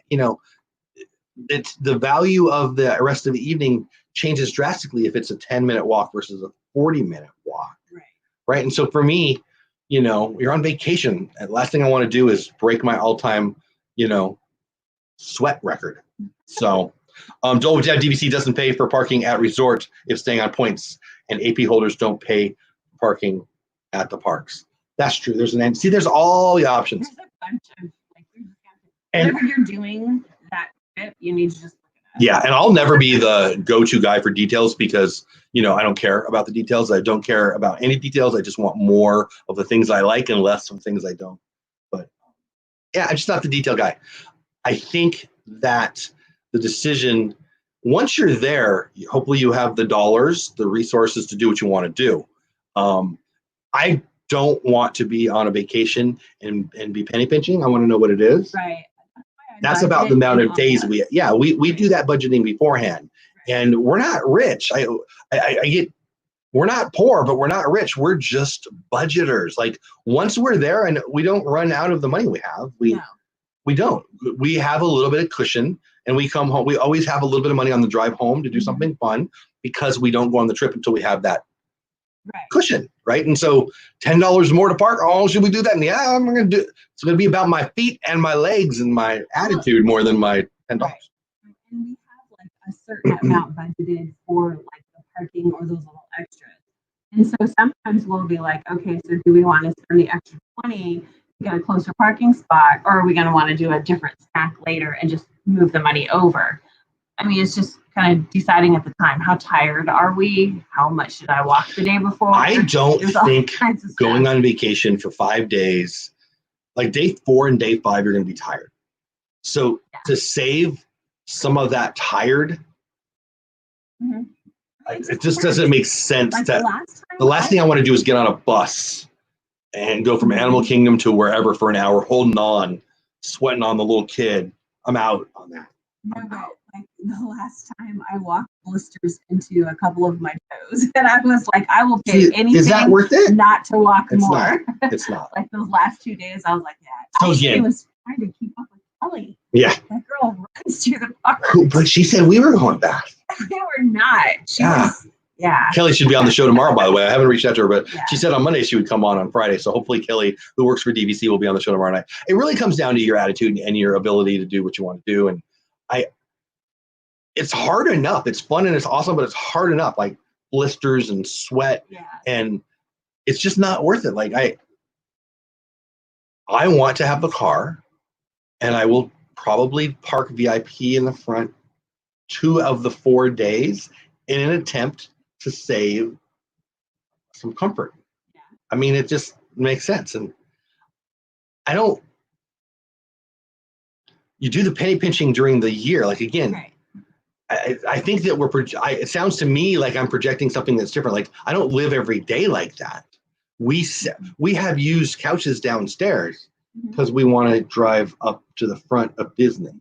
it's the value of the rest of the evening changes drastically if it's a 10-minute walk versus a 40-minute walk. Right. And so for me, you're on vacation, and the last thing I want to do is break my all-time, sweat record. So Dole Whip DVC doesn't pay for parking at resort if staying on points, and AP holders don't pay parking at the parks. That's true. There's there's all the options. There's a bunch of whatever you're doing that trip, you need to just look it up. Yeah, and I'll never be the go-to guy for details because I don't care about the details. I don't care about any details. I just want more of the things I like and less of things I don't. But yeah, I'm just not the detail guy. I think that the decision, once you're there, hopefully you have the dollars, the resources to do what you want to do. I don't want to be on a vacation and be penny pinching. I want to know what it is. Right. That's about the amount of days we do that budgeting beforehand. And we're not rich. I get, we're not poor, but we're not rich. We're just budgeters. Like, once we're there, and we don't run out of the money we have. We don't. We have a little bit of cushion, and we come home. We always have a little bit of money on the drive home to do something fun, because we don't go on the trip until we have that cushion, right? And so $10 more to park. Oh, should we do that? And yeah, I'm going to do it. It's going to be about my feet and my legs and my attitude more than my $10. Right. And we have like a certain amount budgeted for like the parking or those little extras. And so sometimes we'll be like, okay, so do we want to spend the extra 20 to get a closer parking spot, or are we going to want to do a different stack later and just move the money over? I mean, it's just kind of deciding at the time, how tired are we? How much should I walk the day before? I don't think going on vacation for 5 days, like day 4 and day 5, you're going to be tired. So to save some of that tired, it just doesn't make sense. Like the last thing I want to do is get on a bus and go from Animal Kingdom to wherever for an hour, holding on, sweating on the little kid. I'm out on that. No, but like the last time I walked blisters into a couple of my toes, and I was like, I will pay anything. Is that worth it? Not to walk more. It's not. Like those last 2 days, I was like, yeah. So I was trying to keep up with Kelly. Yeah. That girl runs through the park. But she said we were going back. They were not. She was. Yeah. Kelly should be on the show tomorrow, by the way. I haven't reached out to her, but she said on Monday she would come on Friday. So hopefully Kelly, who works for DVC, will be on the show tomorrow night. It really comes down to your attitude and your ability to do what you want to do. And it's hard enough. It's fun and it's awesome, but it's hard enough. Like blisters and sweat, and it's just not worth it. Like I want to have the car, and I will probably park VIP in the front 2 of the 4 days in an attempt to save some comfort. I mean, it just makes sense. And you do the penny pinching during the year. Like, again, I think that it sounds to me like I'm projecting something that's different. Like, I don't live every day like that. We have used couches downstairs because we want to drive up to the front of Disney,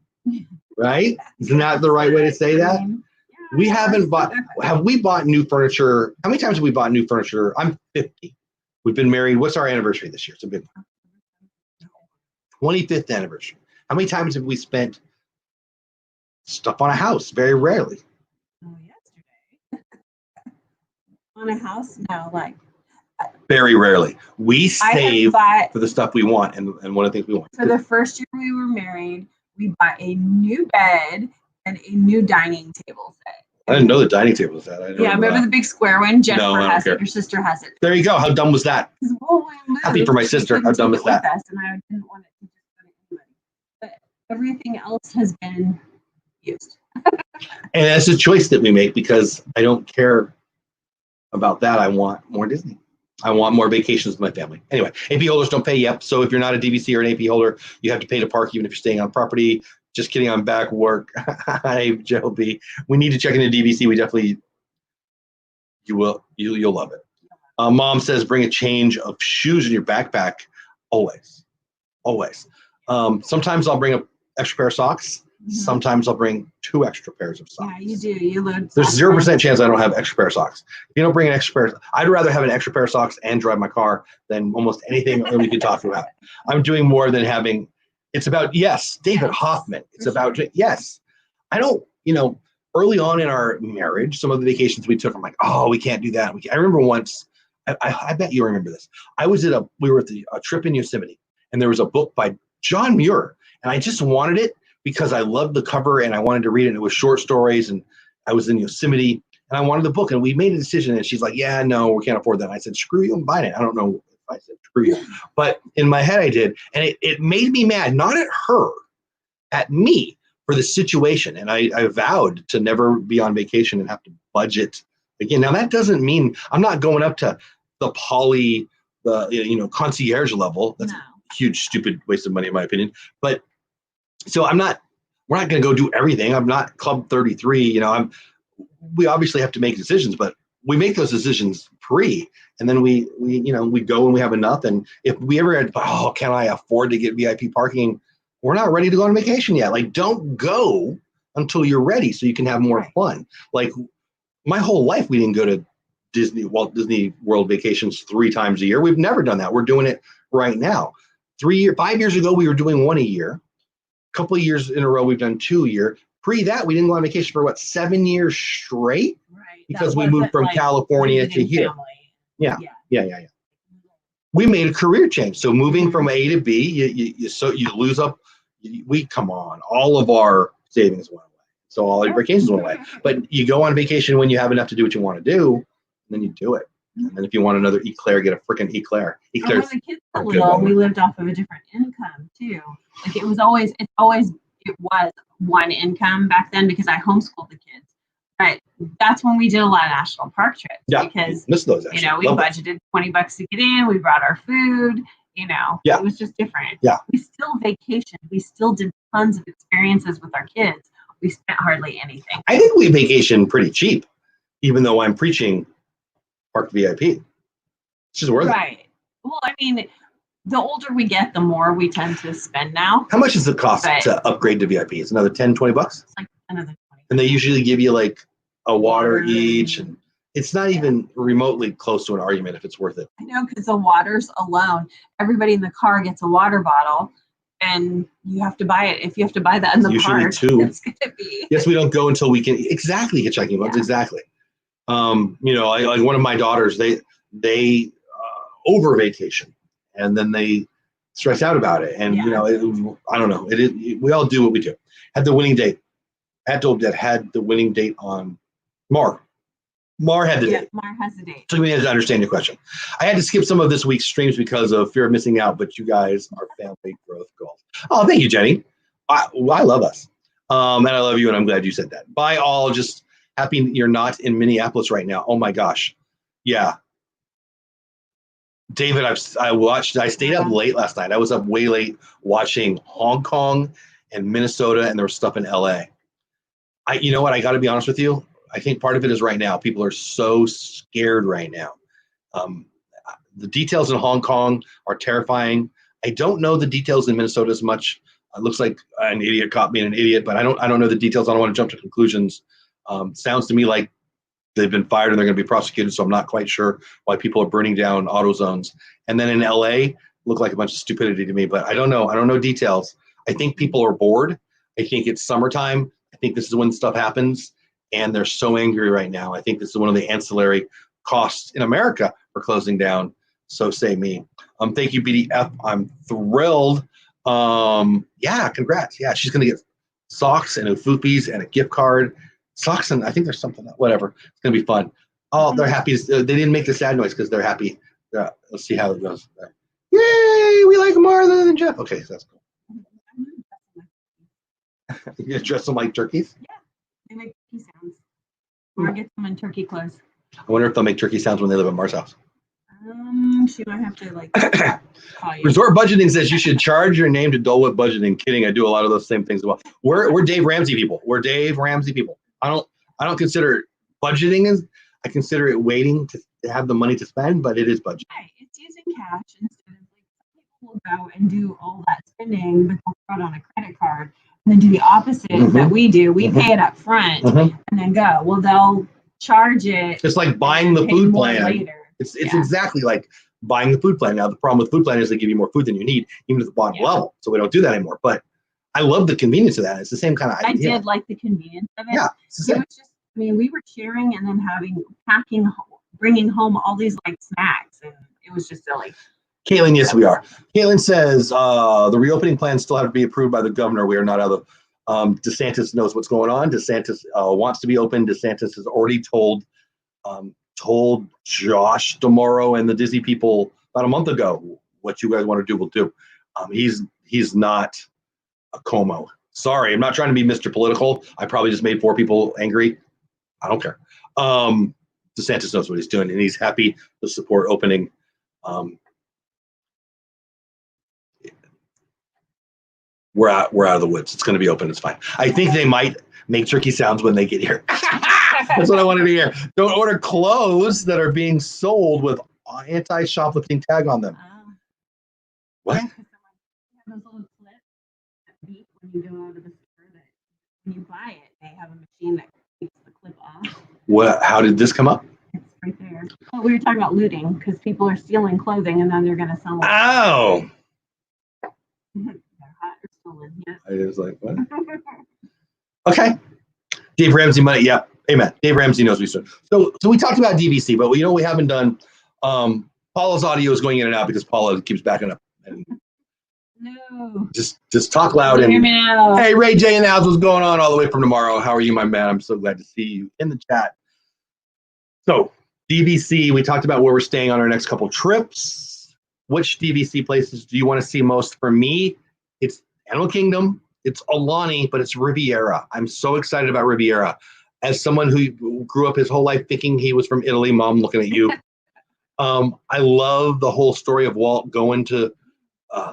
right? Isn't that the right way to say that? We haven't have we bought new furniture? How many times have we bought new furniture? I'm 50. We've been married. What's our anniversary this year? It's a big 25th anniversary. How many times have we spent stuff on a house? Very rarely. Oh, yesterday. On a house? No, like. Very rarely. We save for the stuff we want, and one of the things we want. So the first year we were married, we bought a new bed and a new dining table set. I didn't know the dining table was that. Remember the big square one? Jennifer has it. Your sister has it. There you go. How dumb was that? Well, we moved, happy for my sister. How dumb is that? Us, and I didn't want it to just go to anybody. But everything else has been used. And that's a choice that we make because I don't care about that. I want more Disney. I want more vacations with my family. Anyway, AP holders don't pay yet. So if you're not a DVC or an AP holder, you have to pay to park even if you're staying on property. Just kidding, I'm back work. Hi, Joe B. We need to check into DVC. We definitely, you'll love it. Mom says bring a change of shoes in your backpack. Always. Sometimes I'll bring an extra pair of socks. Sometimes I'll bring 2 extra pairs of socks. Yeah, you do. You load. There's 0% chance I don't have extra pair of socks. If you don't bring an extra pair, I'd rather have an extra pair of socks and drive my car than almost anything that we could talk about. I'm doing more than having. It's about David Hoffman. It's about I don't. Early on in our marriage, some of the vacations we took, I'm like, oh, we can't do that. I remember once. I bet you remember this. We were at a trip in Yosemite, and there was a book by John Muir, and I just wanted it. Because I loved the cover and I wanted to read it. And it was short stories, and I was in Yosemite and I wanted the book. And we made a decision. And she's like, "Yeah, no, we can't afford that." And I said, "Screw you, I'm buying it." I don't know if I said screw you, but in my head I did, and it made me mad, not at her, at me for the situation. And I vowed to never be on vacation and have to budget again. Now that doesn't mean I'm not going up to the concierge level. That's a huge, stupid waste of money in my opinion, but. So we're not going to go do everything. I'm not Club 33. We obviously have to make decisions, but we make those decisions pre, and then we go when we have enough. And if we ever had, can I afford to get VIP parking? We're not ready to go on vacation yet. Like, don't go until you're ready so you can have more fun. Like my whole life, we didn't go to Walt Disney World vacations 3 times a year. We've never done that. We're doing it right now. 5 years ago, we were doing 1 a year. Couple of years in a row, we've done 2 a year. Pre that, we didn't go on vacation for 7 years straight, because we moved from California to here. Yeah. We made a career change. So moving from A to B, you lose up. Come on, all of our savings went away. So all your vacations went away. But you go on vacation when you have enough to do what you want to do, and then you do it. And then if you want another eclair, get a freaking eclair. When the kids were little, we lived off of a different income too. Like it was one income back then because I homeschooled the kids. But that's when we did a lot of national park trips. Yeah, because miss those actually. We budgeted $20 to get in. We brought our food. It was just different. Yeah, we still vacationed. We still did tons of experiences with our kids. We spent hardly anything. I think we vacationed pretty cheap, even though I'm preaching. Park VIP. It's just worth it. Right. Well, I mean, the older we get, the more we tend to spend now. How much does it cost to upgrade to VIP? It's another 10, 20 bucks? It's like another 20. And they usually give you like a water each. And it's not even remotely close to an argument if it's worth it. I know, because the waters alone, everybody in the car gets a water bottle, and you have to buy it. If you have to buy that in the Usually park, two. it's going to be. Yes, we don't go until we can exactly get checking buttons. Exactly. Like one of my daughters, they over vacation, and then they stress out about it. And I don't know. We all do what we do. Had the winning date. Had the winning date on Mar. Mar had the date. Mar has the date. Took me to understand your question. I had to skip some of this week's streams because of fear of missing out, but you guys are family growth goals. Oh, thank you, Jenny. I love us. And I love you, and I'm glad you said that. Bye, all. Just happy you're not in Minneapolis right now. Oh, my gosh. Yeah. David, I stayed up late last night. I was up way late watching Hong Kong and Minnesota, and there was stuff in LA. You know what? I got to be honest with you. I think part of it is right now. People are so scared right now. The details in Hong Kong are terrifying. I don't know the details in Minnesota as much. It looks like an idiot caught being an idiot, but I don't know the details. I don't want to jump to conclusions. Sounds to me like they've been fired and they're going to be prosecuted. So I'm not quite sure why people are burning down auto zones. And then in LA, looked like a bunch of stupidity to me, but I don't know. I don't know details. I think people are bored. I think it's summertime. I think this is when stuff happens. And they're so angry right now. I think this is one of the ancillary costs in America for closing down. So say me. Thank you, BDF. I'm thrilled. Yeah, congrats. Yeah, she's gonna get socks and ufupis and a gift card. Socks and I think there's something. Whatever. It's gonna be fun. Oh, they're happy. They didn't make the sad noise because they're happy. Let's see how it goes. Yay! We like more than Jeff. Okay, so that's cool. You gonna dress them like turkeys? Yeah. They make turkey sounds. Or get them in turkey clothes. I wonder if they'll make turkey sounds when they live at Mar's house. She might have to call you. Resort Budgeting says you should charge your name to Dole Whip Budgeting. Kidding, I do a lot of those same things as well. We're Dave Ramsey people. I don't consider it budgeting I consider it waiting to have the money to spend, but it is budgeting. Right, it's using cash instead of some people will go and do all that spending, but they'll throw it on a credit card. And then do the opposite that we do. We pay it up front and then go. Well, they'll charge it. It's like buying the food plan. Later. It's exactly like buying the food plan. Now, the problem with food plan is they give you more food than you need, even at the bottom level. So we don't do that anymore. But I love the convenience of that. It's the same kind of idea. I did like the convenience of it. Yeah, it's the same. It was just, we were sharing and then bringing home all these snacks, and it was just silly. Caitlin, yes, we are. Caitlin says the reopening plans still have to be approved by the governor. We are not out of DeSantis knows what's going on. DeSantis wants to be open. DeSantis has already told Josh D'Amaro and the Disney people about a month ago, what you guys want to do, we'll do. He's not a Como. Sorry, I'm not trying to be Mr. Political. I probably just made 4 people angry. I don't care. DeSantis knows what he's doing, and he's happy to support opening. We're out of the woods. It's going to be open. It's fine. I think they might make turkey sounds when they get here. That's what I wanted to hear. Don't order clothes that are being sold with anti-shoplifting tag on them. What? Those little clips that beep when you go out of the store. That when you buy it, they have a machine that keeps the clip off. What? How did this come up? It's right there. Oh, we were talking about looting because people are stealing clothing and then they're going to sell it. Oh. Yes. I was like, what? Okay. Dave Ramsey money. Yeah. Amen. Dave Ramsey knows we should. So we talked about DVC, but we haven't done. Paula's audio is going in and out because Paula keeps backing up. And no. Just talk loud and. Hear me now. Hey, Ray J in the house. What's going on all the way from tomorrow? How are you, my man? I'm so glad to see you in the chat. So DVC, we talked about where we're staying on our next couple trips. Which DVC places do you want to see most? For me, it's Animal Kingdom, it's Aulani, but it's Riviera. I'm so excited about Riviera. As someone who grew up his whole life thinking he was from Italy, Mom, looking at you. I love the whole story of Walt going to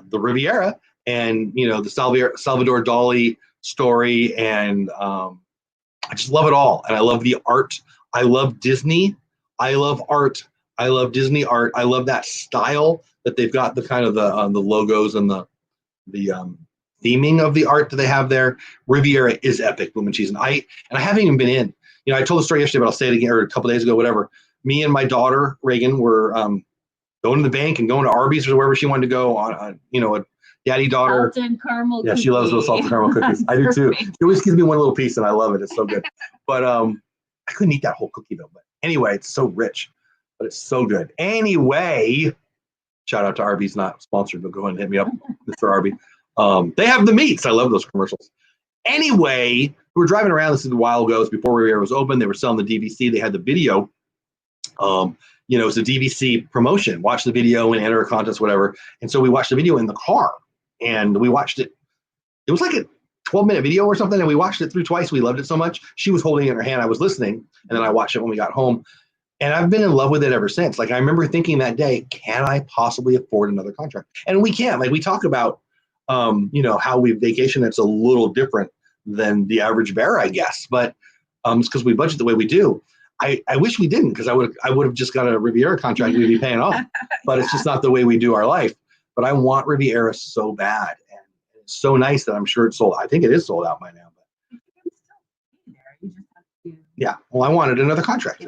the Riviera and, the Salvador Dali story. And I just love it all. And I love the art. I love Disney. I love art. I love Disney art. I love that style that they've got, the kind of the logos and the theming of the art that they have there. Riviera is epic, Bloomin' Cheese, and I haven't even been in. You know, I told the story yesterday, but I'll say it again, or a couple days ago, whatever. Me and my daughter Reagan were going to the bank and going to Arby's or wherever she wanted to go on you know, a daddy-daughter. Salted caramel cookie. Yeah, she loves those salted caramel cookies. I do too. She always gives me one little piece, and I love it. It's so good. But I couldn't eat that whole cookie though. But anyway, it's so rich, but it's so good. Anyway, shout out to Arby's, not sponsored, but go ahead and hit me up, Mr. Arby. They have the meats. I love those commercials. Anyway, we were driving around. This is a while ago. It was before Riviera was open. They were selling the DVC. They had the video. You know, it's a DVC promotion. Watch the video and enter a contest, whatever. And so we watched the video in the car, and we watched it. It was like a 12-minute video or something, and we watched it through twice. We loved it so much. She was holding it in her hand. I was listening, and then I watched it when we got home. And I've been in love with it ever since. Like, I remember thinking that day, can I possibly afford another contract? And we can. Like, we talk about, you know, how we vacation. It's a little different than the average bear, I guess. But it's because we budget the way we do. I wish we didn't, because I would have just got a Riviera contract we'd be paying off. But it's just not the way we do our life. But I want Riviera so bad. And it's so nice that I'm sure it's sold. I think it is sold out by now. Yeah, well, I wanted another contract.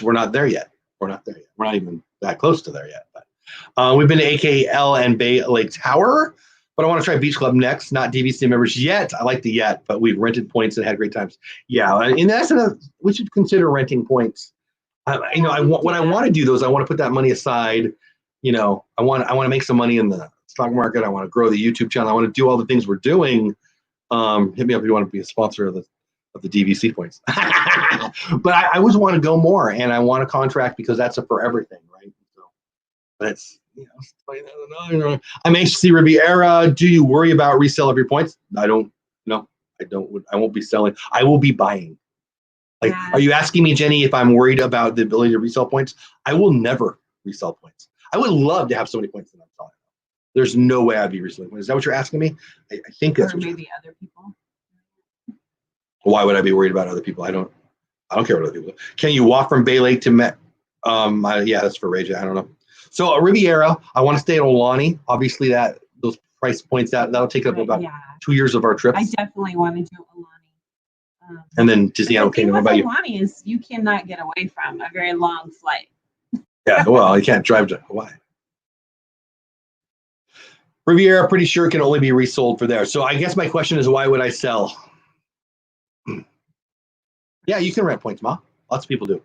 We're not there yet. We're not there yet. We're not even that close to there yet. But we've been to AKL and Bay Lake Tower, but I want to try Beach Club next. Not DVC members yet. I like the yet, but we've rented points and had great times. Yeah, and that's we should consider renting points. You know, what I want to do though is I want to put that money aside. You know, I want to make some money in the stock market. I want to grow the YouTube channel. I want to do all the things we're doing. Hit me up if you want to be a sponsor of the DVC points. But I always want to go more, and I want a contract because that's for everything, right? So that's, you know, I'm anxious to see Riviera. Do you worry about resale of your points? I don't. No, I don't. I won't be selling. I will be buying. Like, yeah. Are you asking me, Jenny, if I'm worried about the ability to resell points? I will never resell points. I would love to have so many points that I'm selling. There's no way I'd be reselling points. Is that what you're asking me? I think that's. Or maybe other people. Why would I be worried about other people? I don't care what other people do. Can you walk from Bay Lake to Met? Yeah, that's for Rage. I don't know. So Riviera, I want to stay at Olani. Obviously, those price points that'll take up about 2 years of our trips. I definitely want to do Olani. And then Disney Animal Kingdom. What about you? Olani is you cannot get away from a very long flight. Yeah, well, you can't drive to Hawaii. Riviera, pretty sure can only be resold for there. So I guess my question is, why would I sell? Yeah, you can rent points, Ma. Lots of people do.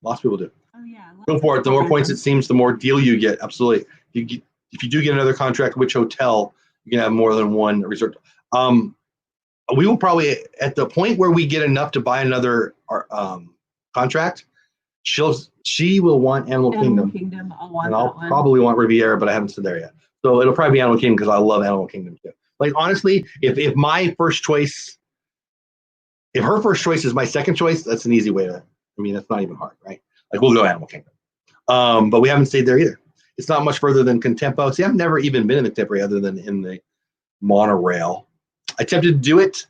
Lots of people do. Oh yeah. Go for it. The more points it seems, the more deal you get. Absolutely. If you do get another contract, which hotel, you can have more than one resort. We will probably, at the point where we get enough to buy another contract, she will want Animal Kingdom. I'll probably want Riviera, but I haven't said there yet. So it'll probably be Animal Kingdom because I love Animal Kingdom too. Like, honestly, if my first choice, if her first choice is my second choice, that's an easy way to, I mean, that's not even hard, right? Like, we'll go Animal Kingdom. But we haven't stayed there either. It's not much further than Contempo. See, I've never even been in the Contemporary other than in the monorail. I attempted to do it,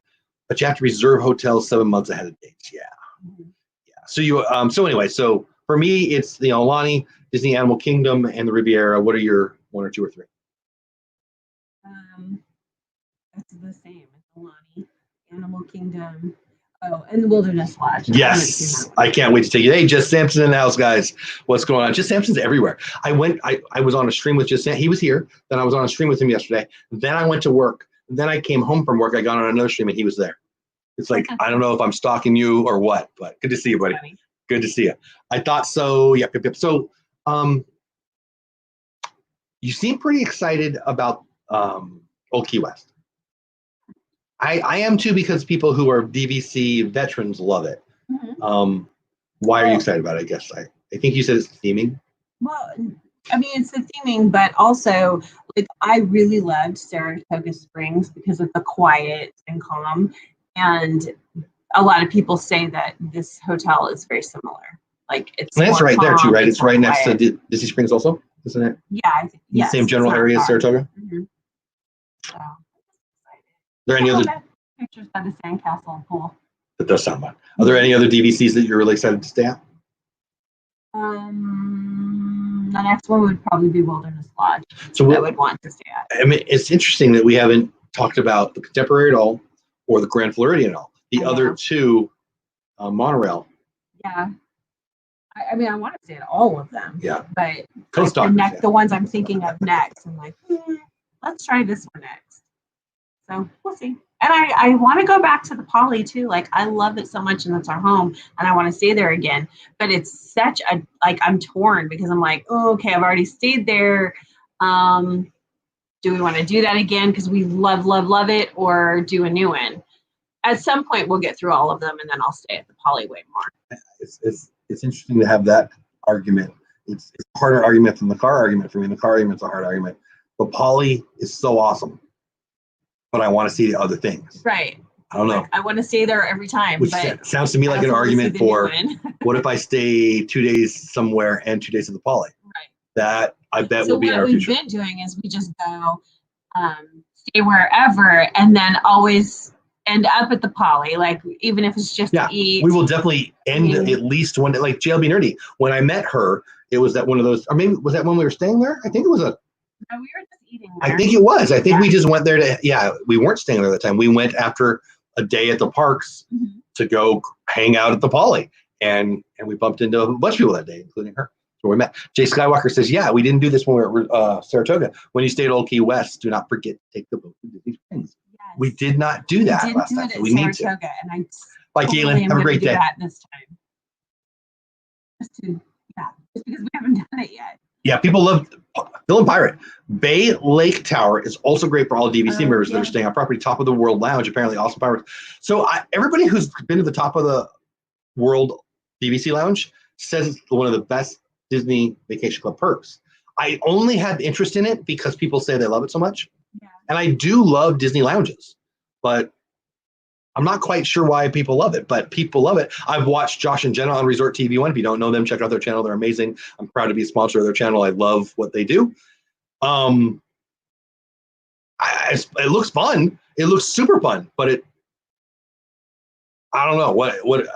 but you have to reserve hotels 7 months ahead of dates. Yeah. Yeah. So so anyway, so for me, it's the Olani, Disney Animal Kingdom, and the Riviera. What are your 1 or 2 or 3? That's the same. It's Olani, Animal Kingdom. Oh, and the Wilderness Lodge. Yes, I can't wait to take you. Hey, Jess Sampson in the house, guys. What's going on? Jess Sampson's everywhere. I was on a stream with Jess. He was here. Then I was on a stream with him yesterday. Then I went to work. Then I came home from work. I got on another stream and he was there. It's like, I don't know if I'm stalking you or what, but good to see you, buddy. Funny. Good to see you. I thought so. Yep. So, you seem pretty excited about Old Key West. I am too, because people who are DVC veterans love it. Mm-hmm. Why are you excited about it? I guess I think you said it's the theming. Well, I mean, it's the theming, but also, like, I really loved Saratoga Springs because of the quiet and calm. And a lot of people say that this hotel is very similar. Like, it's right there too, right? It's right next to Disney Springs, also, isn't it? Yeah, I think. Yes, the same general area as Saratoga. Mm-hmm. So. Are there any other pictures by the sandcastle and pool? That does sound fun. Are there any other DVCs that you're really excited to stay at? The next one would probably be Wilderness Lodge. So I would want to stay at. I mean, it's interesting that we haven't talked about the Contemporary at all, or the Grand Floridian at all. The other two, monorail. Yeah. I mean, I want to stay at all of them. Yeah. But Coast the ones I'm thinking of next, I'm like, let's try this one next. So we'll see. And I want to go back to the Poly too. Like, I love it so much, and that's our home, and I want to stay there again. But it's such a, like, I'm torn because I'm like, oh, okay, I've already stayed there. Do we want to do that again because we love, love, love it, or do a new one? At some point, we'll get through all of them, and then I'll stay at the Poly way more. It's interesting to have that argument. It's a harder argument than the car argument for me. The car argument's a hard argument. The Poly is so awesome, but I want to see the other things. Right. I don't know. I want to stay there every time. Which but sounds to me like an argument for what if I stay 2 days somewhere and 2 days at the Poly? Right. That I bet will be in our future. What we've been doing is we just go stay wherever and then always end up at the Poly, like even if it's just to eat. We will definitely end at least one day. Like JLB Nerdy, when I met her, it was that one of those, or maybe was that when we were staying there? I think it was No, we were just eating there. I think it was. I think we just went there to, we weren't staying there at the time. We went after a day at the parks to go hang out at the Poly. And we bumped into a bunch of people that day, including her. So we met. Jay Skywalker says, we didn't do this when we were at Saratoga. When you stayed at Old Key West, do not forget to take the boat to Disney Springs. Yes. We did not do that last time. So we need to. And I Bye, Galen. Have a great day. That this time. Just because we haven't done it yet. Yeah, people love Bill and Pirate. Bay Lake Tower is also great for all DVC members that are staying on property. Top of the World Lounge, apparently awesome pirates. So everybody who's been to the Top of the World DVC Lounge says it's one of the best Disney Vacation Club perks. I only had interest in it because people say they love it so much. Yeah. And I do love Disney lounges, but I'm not quite sure why people love it, but people love it. I've watched Josh and Jenna on Resort TV 1. If you don't know them, check out their channel. They're amazing. I'm proud to be a sponsor of their channel. I love what they do. It looks fun. It looks super fun, but I don't know. What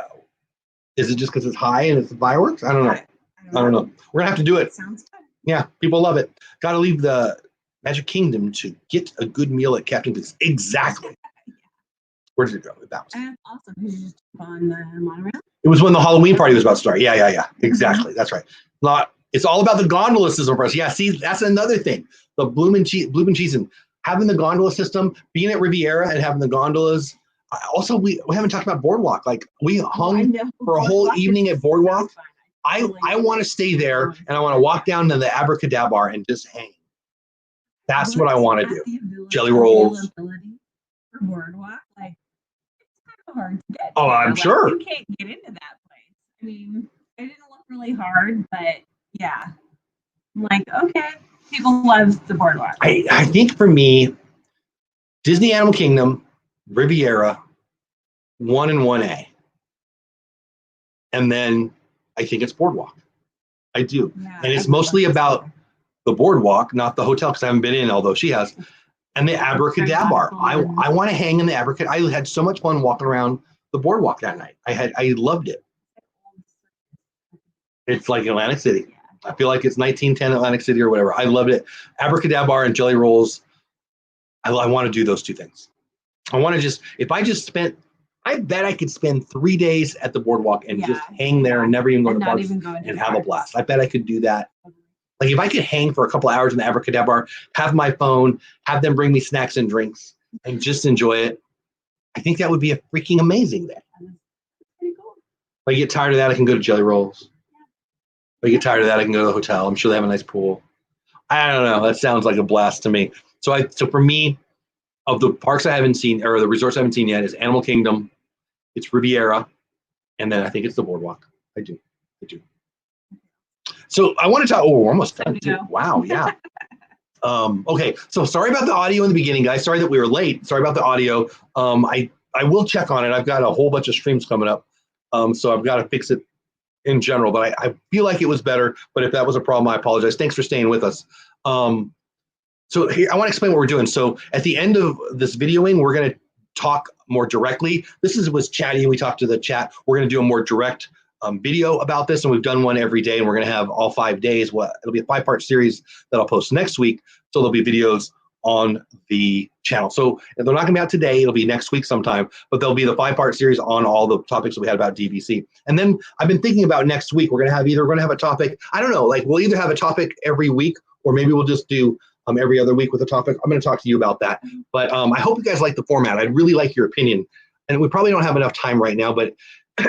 is it just because it's high and it's fireworks? I don't know. I don't know. We're going to have to do it. Sounds fun. Yeah, people love it. Got to leave the Magic Kingdom to get a good meal at Captain Cook's. Exactly. Where did it go? It bounced. Awesome. Did you just jump on the monorail? It was when the Halloween party was about to start. Yeah. Exactly. That's right. It's all about the gondola system for us. Yeah, see, that's another thing. The Bloom and Cheese and having the gondola system, being at Riviera and having the gondolas. Also, we haven't talked about Boardwalk. Like, we hung for a whole evening at Boardwalk. I want to stay there, and I want to walk down to the Abracadabra and just hang. That's what I want to do. Jelly rolls. For Boardwalk, like, it's kind of hard to get. Oh, I'm sure. You can't get into that place. I mean, it didn't look really hard, but yeah. I'm like, okay, people love the Boardwalk. I think for me, Disney Animal Kingdom, Riviera, 1 and 1A. And then I think it's Boardwalk. I do. Yeah, and it's mostly about the Boardwalk, not the hotel, because I haven't been in, although she has. And the Abracadabra. I want to hang in the Abracadabra. I had so much fun walking around the Boardwalk that night. I loved it. It's like Atlantic City. I feel like it's 1910 Atlantic City or whatever. I loved it. Abracadabra and jelly rolls. I want to do those two things. I want to I bet I could spend 3 days at the Boardwalk and just hang there and never even go to the parks and have a blast. I bet I could do that. Like, if I could hang for a couple hours in the Abracadabra, have my phone, have them bring me snacks and drinks, and just enjoy it, I think that would be a freaking amazing day. Pretty cool. If I get tired of that, I can go to Jelly Rolls. If I get tired of that, I can go to the hotel. I'm sure they have a nice pool. I don't know. That sounds like a blast to me. So for me, of the parks I haven't seen, or the resorts I haven't seen yet, is Animal Kingdom, it's Riviera, and then I think it's the Boardwalk. I do. So I want to talk. Oh, we're almost done too. Wow, yeah. Okay, so sorry about the audio in the beginning, guys. Sorry that we were late. Sorry about the audio. I will check on it. I've got a whole bunch of streams coming up, so I've got to fix it in general. But I feel like it was better. But if that was a problem, I apologize. Thanks for staying with us. So here, I want to explain what we're doing. So at the end of this videoing, we're going to talk more directly. This was chatty, and we talked to the chat. We're going to do a more direct video about this, and we've done one every day, and we're going to have all 5 days. It'll be a 5-part series that I'll post next week. So there'll be videos on the channel. So they're not going to be out today. It'll be next week sometime, but there'll be the 5-part series on all the topics that we had about DVC. And then I've been thinking about next week. We're going to have a topic. I don't know, like we'll either have a topic every week, or maybe we'll just do every other week with a topic. I'm going to talk to you about that. But I hope you guys like the format. I'd really like your opinion. And we probably don't have enough time right now, but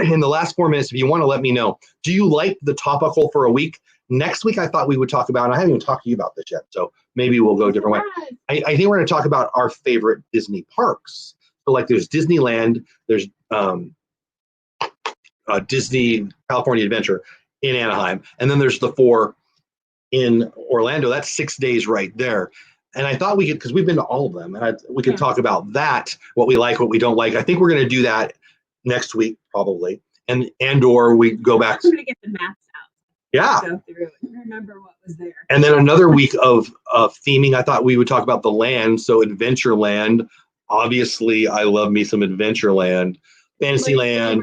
in the last 4 minutes, if you want to let me know, do you like the topical for a week? Next week, I thought we would talk about, and I haven't even talked to you about this yet, so maybe we'll go a different way. I think we're going to talk about our favorite Disney parks. So like there's Disneyland, there's Disney California Adventure in Anaheim, and then there's the 4 in Orlando. That's 6 days right there. And I thought we could, because we've been to all of them, and we could talk about that, what we like, what we don't like. I think we're going to do that next week probably, or we go back. I'm going to get the maps out. Yeah. Go through and remember what was there. And then another week of theming. I thought we would talk about the land. So Adventureland. Obviously, I love me some Adventureland, Fantasyland,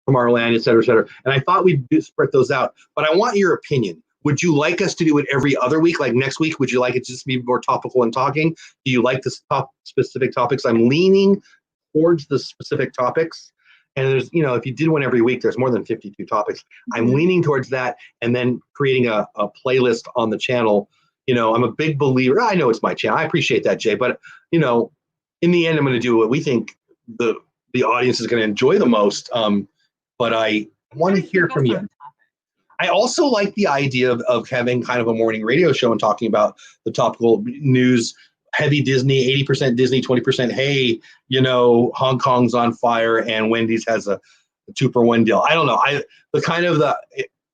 Tomorrowland, et cetera, et cetera. And I thought we'd spread those out. But I want your opinion. Would you like us to do it every other week? Like next week, would you like it to just be more topical and talking? Do you like the specific topics? I'm leaning towards the specific topics. And there's, if you did one every week, there's more than 52 topics. I'm leaning towards that, and then creating a playlist on the channel. I'm a big believer. I know it's my channel. I appreciate that, Jay. But, in the end, I'm going to do what we think the audience is going to enjoy the most. But I want to hear from you. I also like the idea of having kind of a morning radio show and talking about the topical news. Heavy Disney, 80% Disney, 20%, hey, Hong Kong's on fire and Wendy's has a 2-for-1 deal. I don't know.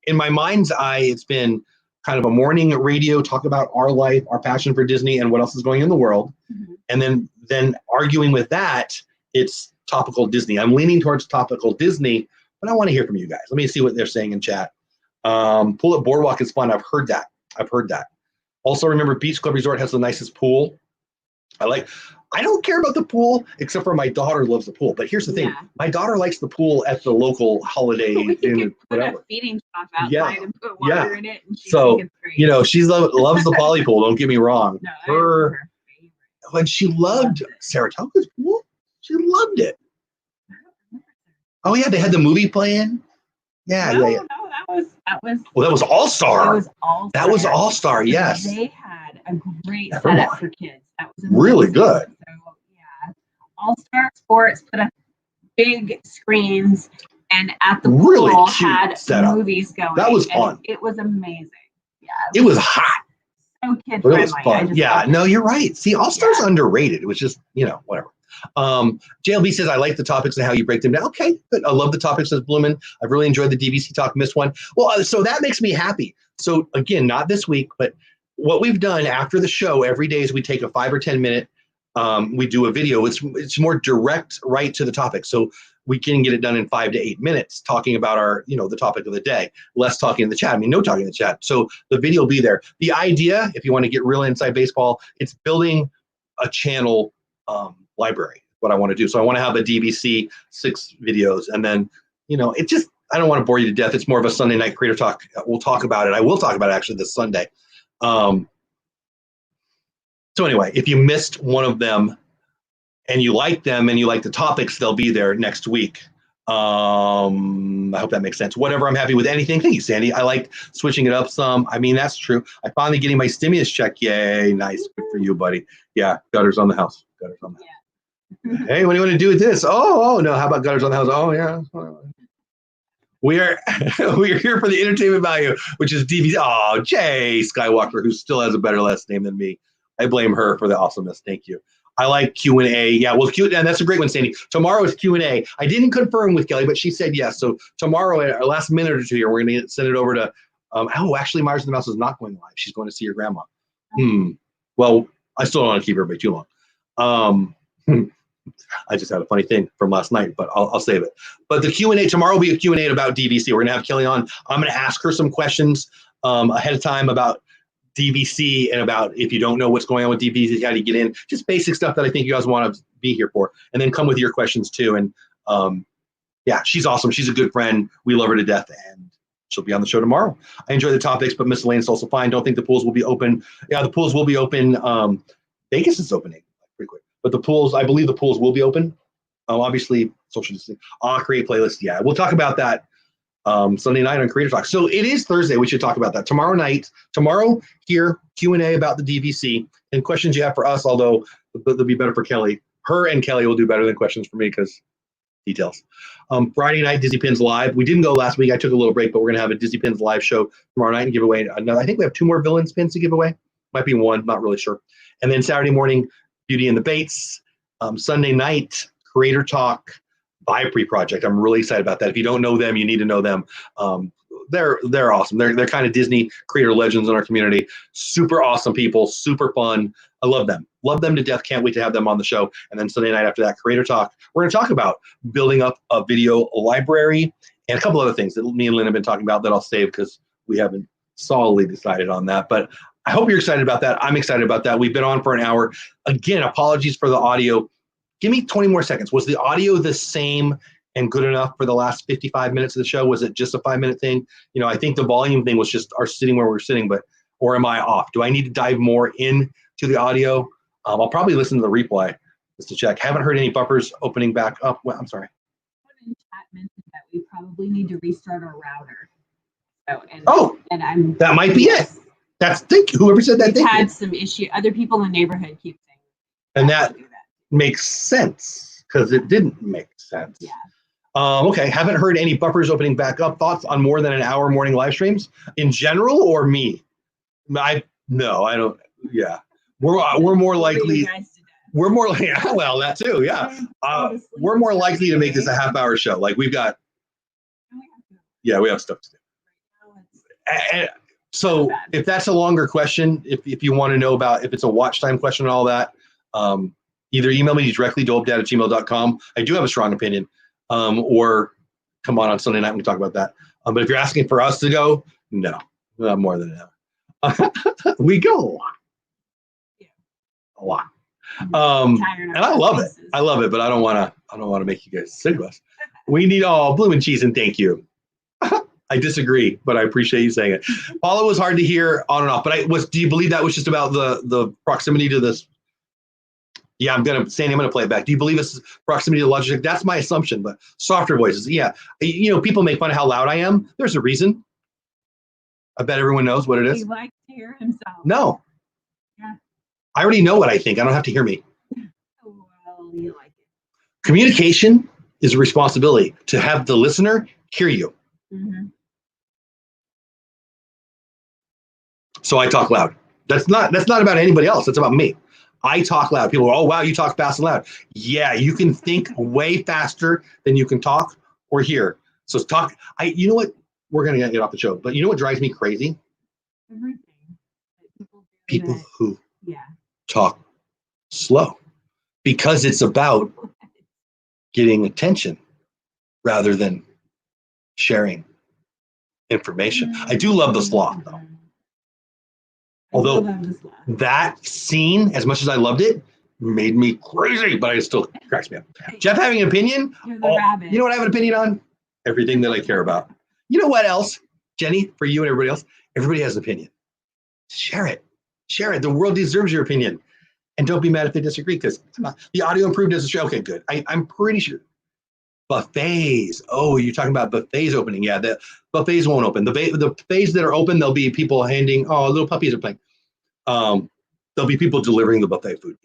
In my mind's eye, it's been kind of a morning radio, talk about our life, our passion for Disney and what else is going in the world. Mm-hmm. And then arguing with that, it's topical Disney. I'm leaning towards topical Disney, but I want to hear from you guys. Let me see what they're saying in chat. Pool at Boardwalk is fun. I've heard that. Also, remember, Beach Club Resort has the nicest pool. I don't care about the pool, except for my daughter loves the pool. But here's the thing. My daughter likes the pool at the local Holiday Inn, whatever. A feeding shop outside and put water in it. And she loves the poly pool. Don't get me wrong. No, when she loved Saratoga's pool, she loved it. Oh yeah, they had the movie playing. Yeah. No, that was. Well, that was All-Star. It was All-Star. That was All-Star. Yes. They had a great setup for kids. That was amazing. Really good. So yeah, All-Star Sports put up big screens, and at the pool had setup. Movies going. That was fun. It was amazing. Yeah. It was hot. So kid friendly. It was fun. Yeah. No, you're right. See, All-Star's underrated. It was just whatever. JLB says, I like the topics and how you break them down. Okay, good. I love the topics, says Bloomin. I've really enjoyed the DVC talk. Missed one. Well, so that makes me happy. So again, not this week, but what we've done after the show every day is we take a 5 or 10 minute, we do a video. It's more direct, right to the topic. So we can get it done in 5 to 8 minutes talking about our, the topic of the day, less talking in the chat. I mean, no talking in the chat. So the video will be there. The idea, if you want to get real inside baseball, it's building a channel library, what I want to do. So I want to have a DVC 6 videos, and then, I don't want to bore you to death. It's more of a Sunday night creator talk. We'll talk about it. I will talk about it actually this Sunday. So anyway, if you missed one of them and you like them and you like the topics, they'll be there next week. I hope that makes sense. Whatever, I'm happy with anything. Thank you, Sandy. I like switching it up some. I mean, that's true. I finally getting my stimulus check. Yay, nice. Good for you, buddy. Yeah, gutters on the house. Gutters on the house. Yeah. Hey, what do you want to do with this? Oh, no. How about gutters on the house? Oh, yeah. We are here for the entertainment value, which is DVC. Oh, Jay Skywalker, who still has a better last name than me. I blame her for the awesomeness. Thank you. I like Q&A. Yeah, well, and that's a great one, Sandy. Tomorrow is Q&A. I didn't confirm with Kelly, but she said yes. So tomorrow, at our last minute or two here, we're going to send it over to, actually, Myers and the Mouse is not going live. She's going to see her grandma. Well, I still don't want to keep everybody too long. I just had a funny thing from last night, but I'll save it. But the Q&A, tomorrow will be a Q&A about DVC. We're going to have Kelly on. I'm going to ask her some questions ahead of time about DVC and about if you don't know what's going on with DVC, how do you get in, just basic stuff that I think you guys want to be here for, and then come with your questions too. And Yeah, she's awesome. She's a good friend. We love her to death, and she'll be on the show tomorrow. I enjoy the topics, but miscellaneous also fine. Don't think the pools will be open. Yeah, the pools will be open. Vegas is opening pretty quick, but the pools, I believe the pools will be open. Obviously, social distancing. I'll create playlists. Yeah, we'll talk about that Sunday night on Creator Talk. So it is Thursday. We should talk about that tomorrow night. Tomorrow here, Q&A about the DVC and questions you have for us, although they'll be better for Kelly. Her and Kelly will do better than questions for me because details. Friday night, Disney Pins Live. We didn't go last week. I took a little break, but we're going to have a Disney Pins Live show tomorrow night and give away another. I think we have 2 more Villains pins to give away. Might be 1, not really sure. And then Saturday morning, Beauty and the Bates. Sunday night, Creator Talk, Viapre Project. I'm really excited about that. If you don't know them, you need to know them. They're awesome. They're kind of Disney creator legends in our community. Super awesome people, super fun. I love them. Love them to death. Can't wait to have them on the show. And then Sunday night after that, Creator Talk. We're going to talk about building up a video library and a couple other things that me and Lynn have been talking about that I'll save because we haven't solidly decided on that. But I hope you're excited about that. I'm excited about that. We've been on for an hour. Again, apologies for the audio. Give me 20 more seconds. Was the audio the same and good enough for the last 55 minutes of the show? Was it just a 5-minute thing? You know, I think the volume thing was just our sitting where we're sitting, or am I off? Do I need to dive more into the audio? I'll probably listen to the replay just to check. Haven't heard any buffers opening back up. Well, I'm sorry. Someone in chat mentioned that we probably need to restart our router. That might be it. Whoever said that. We've had some issue. Other people in the neighborhood keep saying. And that makes sense because it didn't make sense. Yeah. Okay. Haven't heard any buffers opening back up. Thoughts on more than an hour morning live streams in general or me? I don't. Yeah. We're more likely. We're more like, well, that too. Yeah. We're more likely to make this a half-hour show. Like we have stuff to do. And so if that's a longer question, if you want to know about, if it's a watch time question and all that, either email me directly, doledad@gmail.com. I do have a strong opinion. Or come on Sunday night, we can talk about that. But if you're asking for us to go, no, not more than an hour. We go a lot. A lot. And I love it. I love it, but I don't want to make you guys sick of us. We need all bloom and cheese and thank you. I disagree, but I appreciate you saying it. Paula was hard to hear on and off, but do you believe that was just about the proximity to this? Yeah, I'm gonna play it back. Do you believe it's proximity to Logitech? That's my assumption, but softer voices. Yeah, people make fun of how loud I am. There's a reason. I bet everyone knows what it is. He likes to hear himself. No. Yeah. I already know what I think. I don't have to hear me. Well, you like it. Communication is a responsibility to have the listener hear you. Mm-hmm. So I talk loud. That's not about anybody else. That's about me. I talk loud. People go, oh, wow, you talk fast and loud. Yeah, you can think way faster than you can talk or hear. So talk. You know what? We're going to get off the show. But you know what drives me crazy? Everything. People who talk slow. Because it's about getting attention rather than sharing information. I do love the sloth, though. Although that scene, as much as I loved it, made me crazy, but it still cracks me up. Jeff having an opinion? You're the rabbit. You know what I have an opinion on? Everything that I care about. You know what else, Jenny, for you and everybody else? Everybody has an opinion. Share it. Share it. The world deserves your opinion. And don't be mad if they disagree, because the audio improved as a show. Okay, good. I'm pretty sure. Buffets. Oh, you're talking about buffets opening. Yeah, the buffets won't open. The buffets that are open, there'll be people handing, little puppies are playing. There'll be people delivering the buffet food.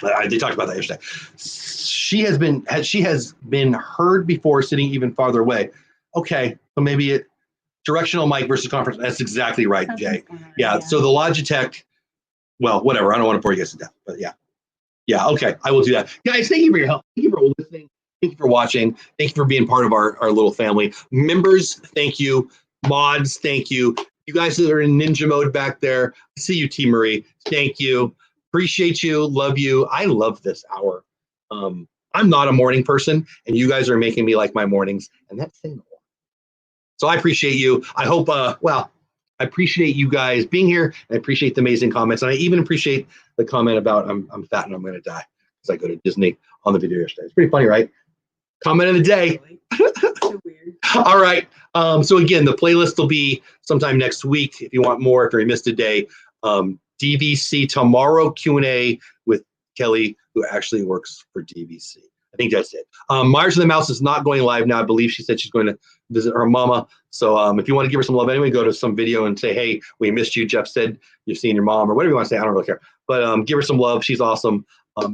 They talked about that yesterday. She has been heard before sitting even farther away. Okay, so maybe directional mic versus conference. That's exactly right, Jay. Yeah, so the Logitech, well, whatever. I don't want to bore you guys to death, but yeah. Yeah, okay, I will do that. Guys, thank you for your help. Thank you for listening. Thank you for watching. Thank you for being part of our little family. Members, thank you. Mods, thank you. You guys that are in ninja mode back there, I see you, T. Marie. Thank you. Appreciate you. Love you. I love this hour. I'm not a morning person, and you guys are making me like my mornings, and that's saying a lot. So I appreciate you. I hope, I appreciate you guys being here. I appreciate the amazing comments, and I even appreciate the comment about I'm fat and I'm going to die because I go to Disney on the video yesterday. It's pretty funny, right? Comment of the day. So weird. All right. So again, the playlist will be sometime next week. If you want more, if you missed a day, DVC tomorrow Q&A with Kelly, who actually works for DVC. I think that's it. Myers and the Mouse is not going live now. I believe she said she's going to visit her mama. So if you want to give her some love anyway, go to some video and say, hey, we missed you. Jeff said you've seen your mom, or whatever you want to say. I don't really care. But give her some love. She's awesome.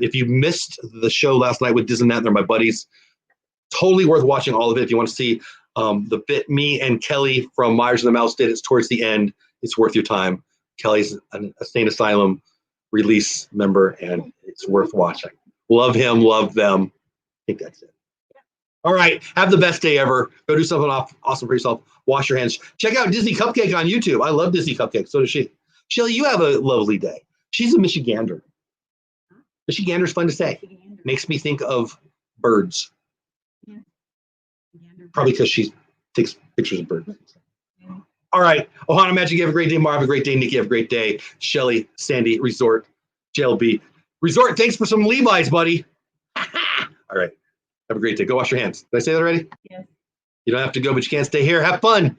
If you missed the show last night with Diz and Nat, they're my buddies. Totally worth watching all of it. If you want to see the bit me and Kelly from Myers and the Mouse did, it's towards the end. It's worth your time. Kelly's a Sane Asylum release member, and it's worth watching. Love him, love them. I think that's it. All right. Have the best day ever. Go do something awesome for yourself. Wash your hands. Check out Disney Cupcake on YouTube. I love Disney Cupcake. So does she. Shelly, you have a lovely day. She's a Michigander. Michigander's fun to say. Makes me think of birds. Yeah. Probably because she takes pictures of birds. All right. Ohana Magic, you have a great day. Mar, have a great day. Nikki, have a great day. Shelly, Sandy, Resort, JLB. Resort, thanks for some Levi's, buddy. All right. Have a great day. Go wash your hands. Did I say that already? Yes. You don't have to go, but you can't stay here. Have fun.